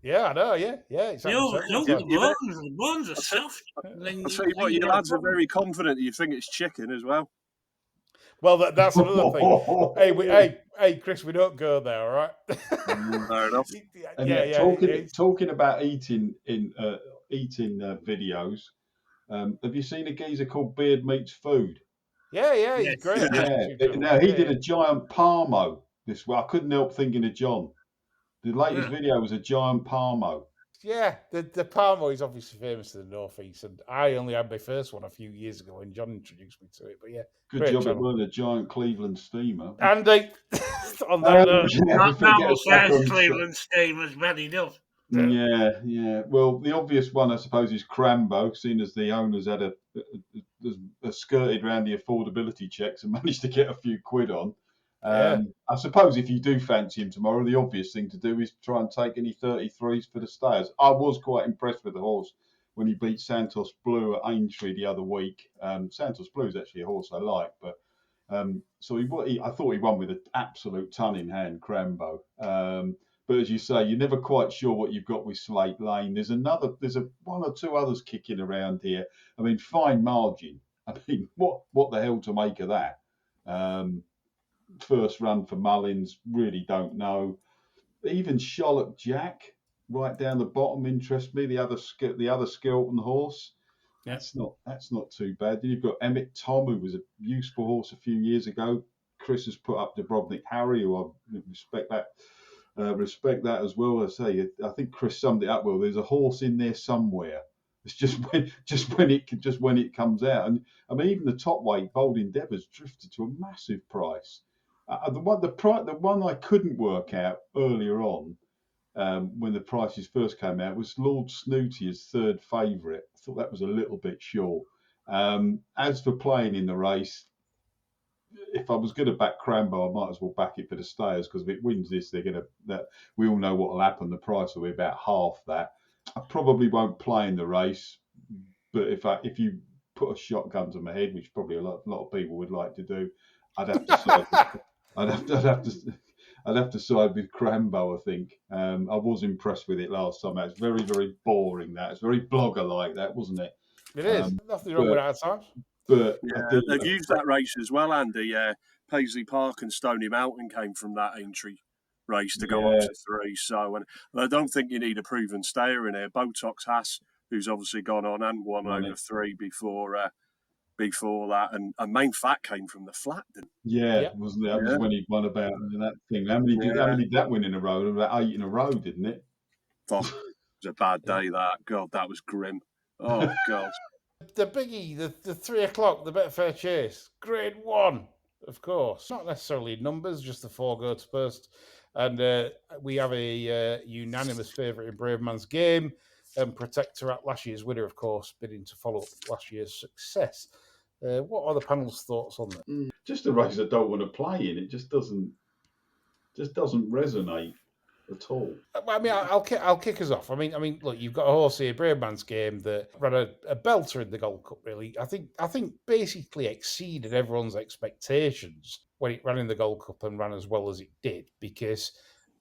Yeah, I know. Yeah. It's the bones are soft. I'll tell you what, you lads are very confident you think it's chicken as well. Well, that's another thing. Hey, Chris, we don't go there, all right? Fair enough. Talking about eating videos, have you seen a geezer called Beard Meets Food? Yeah, he's great. Now he did a giant Parmo this way. I couldn't help thinking of John. The latest video was a giant Parmo. Yeah, the Parmo is obviously famous to the northeast, and I only had my first one a few years ago when John introduced me to it. But yeah, good job it weren't a giant Cleveland steamer. Andy, on that note, Cleveland steamer's bad enough. Yeah. Well, the obvious one, I suppose, is Crambo, seeing as the owners had a skirted around the affordability checks and managed to get a few quid on. I suppose if you do fancy him tomorrow, the obvious thing to do is try and take any 33s for the stayers. I was quite impressed with the horse when he beat Santos Blue at Aintree the other week. Santos Blue is actually a horse I like, but I thought he won with an absolute ton in hand, Crambo. But as you say, you're never quite sure what you've got with Slate Lane. There's one or two others kicking around here. I mean, fine margin. I mean, what the hell to make of that? First run for Mullins, really don't know. Even Charlotte Jack, right down the bottom, interests me. The other Skelton horse, that's not too bad. Then you've got Emmett Tom, who was a useful horse a few years ago. Chris has put up Dubrovnik Harry, who I respect that as well. I think Chris summed it up well. There's a horse in there somewhere. It's just when it comes out, and I mean even the top weight Bold Endeavour's drifted to a massive price. The one I couldn't work out earlier on when the prices first came out was Lord Snooty as third favourite. I thought that was a little bit short. As for playing in the race, if I was going to back Crambo, I might as well back it for the stayers because if it wins this, we all know what will happen. The price will be about half that. I probably won't play in the race, but if you put a shotgun to my head, which probably a lot of people would like to do, I'd have to side. I'd have to side with Crambo, I think. I was impressed with it last time. It's very, very boring. It's very blogger-like, that, wasn't it? It is. Nothing wrong with that at times. But they've used that race as well, Andy. Paisley Park and Stony Mountain came from that entry race to go up to 3. So, and I don't think you need a proven stayer in here. Botox Haas, who's obviously gone on and won over 3 before that, and Main Fat came from the flat, didn't it? Wasn't it? That was when he won about that thing. How many did that win in a row? About 8 in a row, didn't it? was a bad day, that. God, that was grim. Oh, God. The biggie, the 3 o'clock, the Betfair Chase, Grade 1, of course. Not necessarily numbers, just the 4 go to first. And we have a unanimous favourite in Brave Man's Game. And Protectorat, last year's winner, of course, bidding to follow up last year's success. What are the panel's thoughts on that? Just a race I don't want to play in. It just doesn't resonate at all. I mean, I'll kick us off. I mean, look, you've got a horse here, Brave Man's Game, that ran a belter in the Gold Cup. Really, I think basically exceeded everyone's expectations when it ran in the Gold Cup and ran as well as it did, because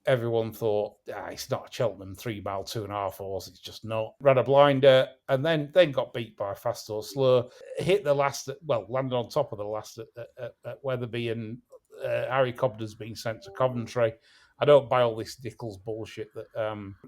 everyone thought it's not a Cheltenham 3 mile 2.5 horse. It's just not. Ran a blinder and then got beat by Fast or Slow. Hit the last, landed on top of the last at Wetherby, and Harry Cobden's been sent to Coventry. I don't buy all this Nichols bullshit that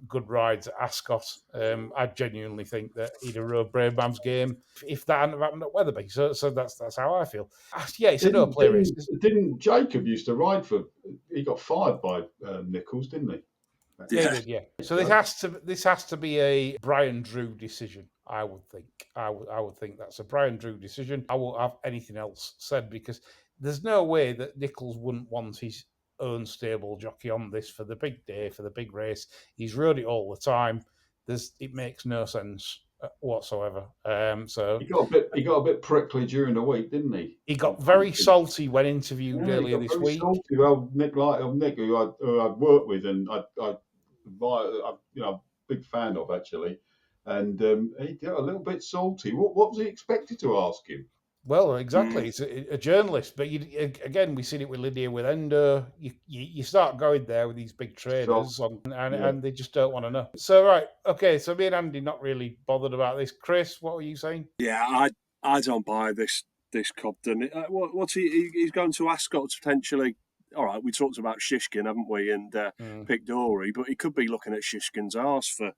good rides at Ascot. I genuinely think that he'd have rode Brave Man's Game if that hadn't happened at Wetherby. So that's how I feel. Yeah, it's a no play race. Didn't Jacob used to ride for? He got fired by Nichols, didn't he? Yeah, he did. Yeah. So this has to be a Brian Drew decision. I would think. I would think that's a Brian Drew decision. I won't have anything else said, because there's no way that Nichols wouldn't want his own stable jockey on this for the big day, for the big race. He's rode it all the time. It makes no sense whatsoever. So he got a bit prickly during the week, didn't he? He got very salty when interviewed earlier this week. Salty. Well, Nick, who I'd worked with, and I big fan of actually, and he got a little bit salty. What was he expected to ask him? Well, exactly. It's a journalist, but again, we've seen it with Lydia, with Endo. You start going there with these big traders, and they just don't want to know. So, right, okay. So me and Andy not really bothered about this. Chris, what were you saying? Yeah, I don't buy this Cobden. What's he's going to Ascot potentially? All right, we talked about Shishkin, haven't we, and Pic D'Orhy, but he could be looking at Shishkin's arse for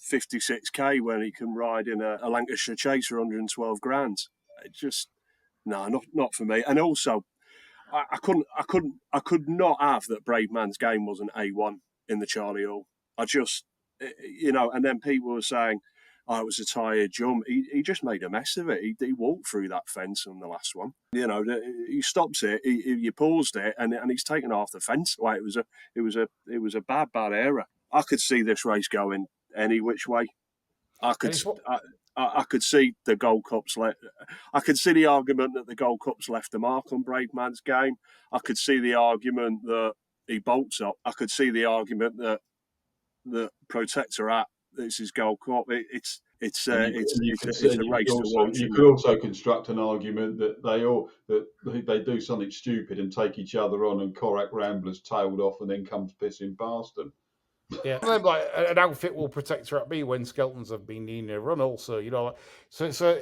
56k when he can ride in a Lancashire Chase for 112 grand. It just not for me. And also, I could not have that Brave Man's Game wasn't A1 in the Charlie Hall. I just, and then people were saying, it was a tired jump. He just made a mess of it. He walked through that fence on the last one. He stops it. He paused it, and he's taken off the fence. Like it was a bad error. I could see this race going any which way. I could see the Gold Cups. I could see the argument that the Gold Cups left a mark on Brave Man's Game. I could see the argument that he bolts up. I could see the argument that the Protectorat, this is Gold Cup. It's a race to watch. You could also construct an argument that they do something stupid and take each other on, and Korak Ramblers tailed off and then comes pissing past them. Yeah, like an outfit will Protectorat be when Skeltons have been needing a run also, So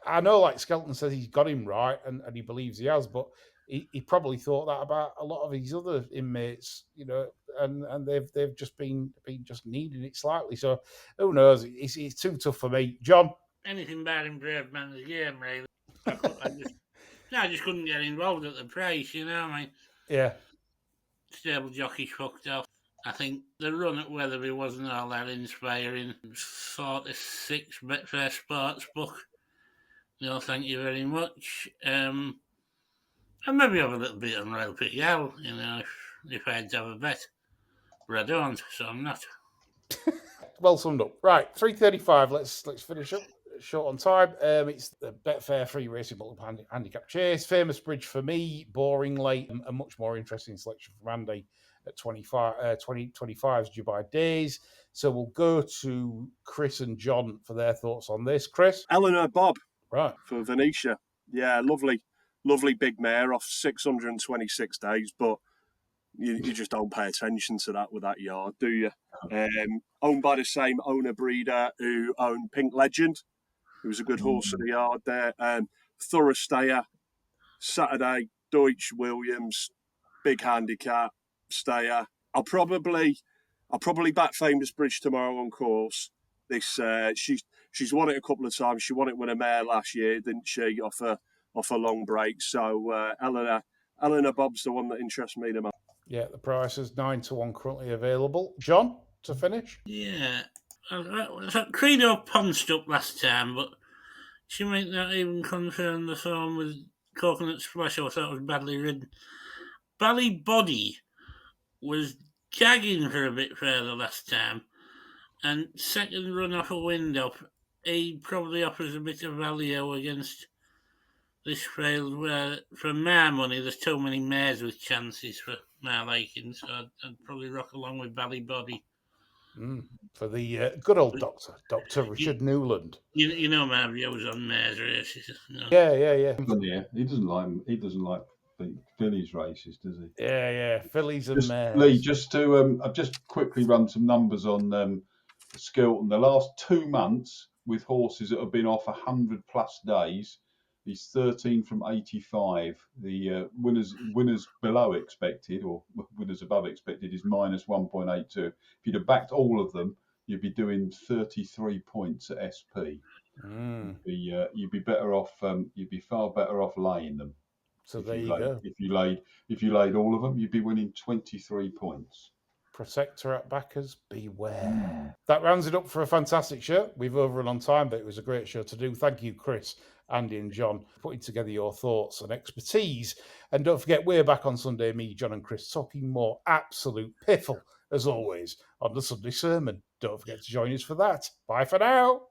I know, like, Skelton says he's got him right, and he believes he has, but he probably thought that about a lot of his other inmates, and they've just been just needing it slightly. So who knows? It's too tough for me. John? Anything bad in Brave Man's Game, really. I just couldn't get involved at the price, I mean. Yeah. Stable jockey's fucked off. I think the run at Wetherby wasn't all that inspiring. 46 Betfair Sportsbook. No, thank you very much. And maybe have a little bit on Royal Pit Yell, if I had to have a bet. But I don't, so I'm not. Well summed up. Right, 3:35. Let's finish up. Short on time. It's the Betfair free racing multiple handicap chase. Famous bridge for me. Boring late. A much more interesting selection from Andy at 25's Dubai Days. So we'll go to Chris and John for their thoughts on this. Chris? Eleanor Bob. Right. For Venetia. Yeah, lovely big mare off 626 days, but you just don't pay attention to that with that yard, do you? Owned by the same owner breeder who owned Pink Legend, who was a good horse at the yard there. Thorough stayer, Saturday, Deutsch Williams, big handicap, stayer. I'll probably back Famous Bridge tomorrow on course. This she's won it a couple of times. She won it with a mare last year, didn't she? Off a long break. So Eleanor Bob's the one that interests me the most. Yeah, the price is 9-1 currently available. John, to finish? Yeah, Credo punched up last time, but she might not even confirm the form with Coconut Splash. I thought it was badly ridden. Ballybody was gagging for a bit further last time, and second run off a wind up, he probably offers a bit of value against this field where, for my money, there's too many mares with chances for my liking, so I'd probably rock along with Ballybody. For the good old doctor, Dr. Richard Newland. You know my views on mares races. No? Yeah. Yeah, he doesn't like the fillies races, does he? Yeah. Fillies and mares. Lee, just to I've just quickly run some numbers on Skilton. The last 2 months with horses that have been off 100 plus days, he's 13 from 85. The winners below expected, or winners above expected, is minus 1.82. If you'd have backed all of them, you'd be doing 33 points at SP. You'd be better off. You'd be far better off laying them. So there you go. If you laid all of them, you'd be winning 23 points. Protectorate backers, beware. That rounds it up for a fantastic show. We've overrun on time, but it was a great show to do. Thank you, Chris, Andy and John, for putting together your thoughts and expertise. And don't forget, we're back on Sunday, me, John and Chris, talking more absolute piffle, as always, on the Sunday Sermon. Don't forget to join us for that. Bye for now.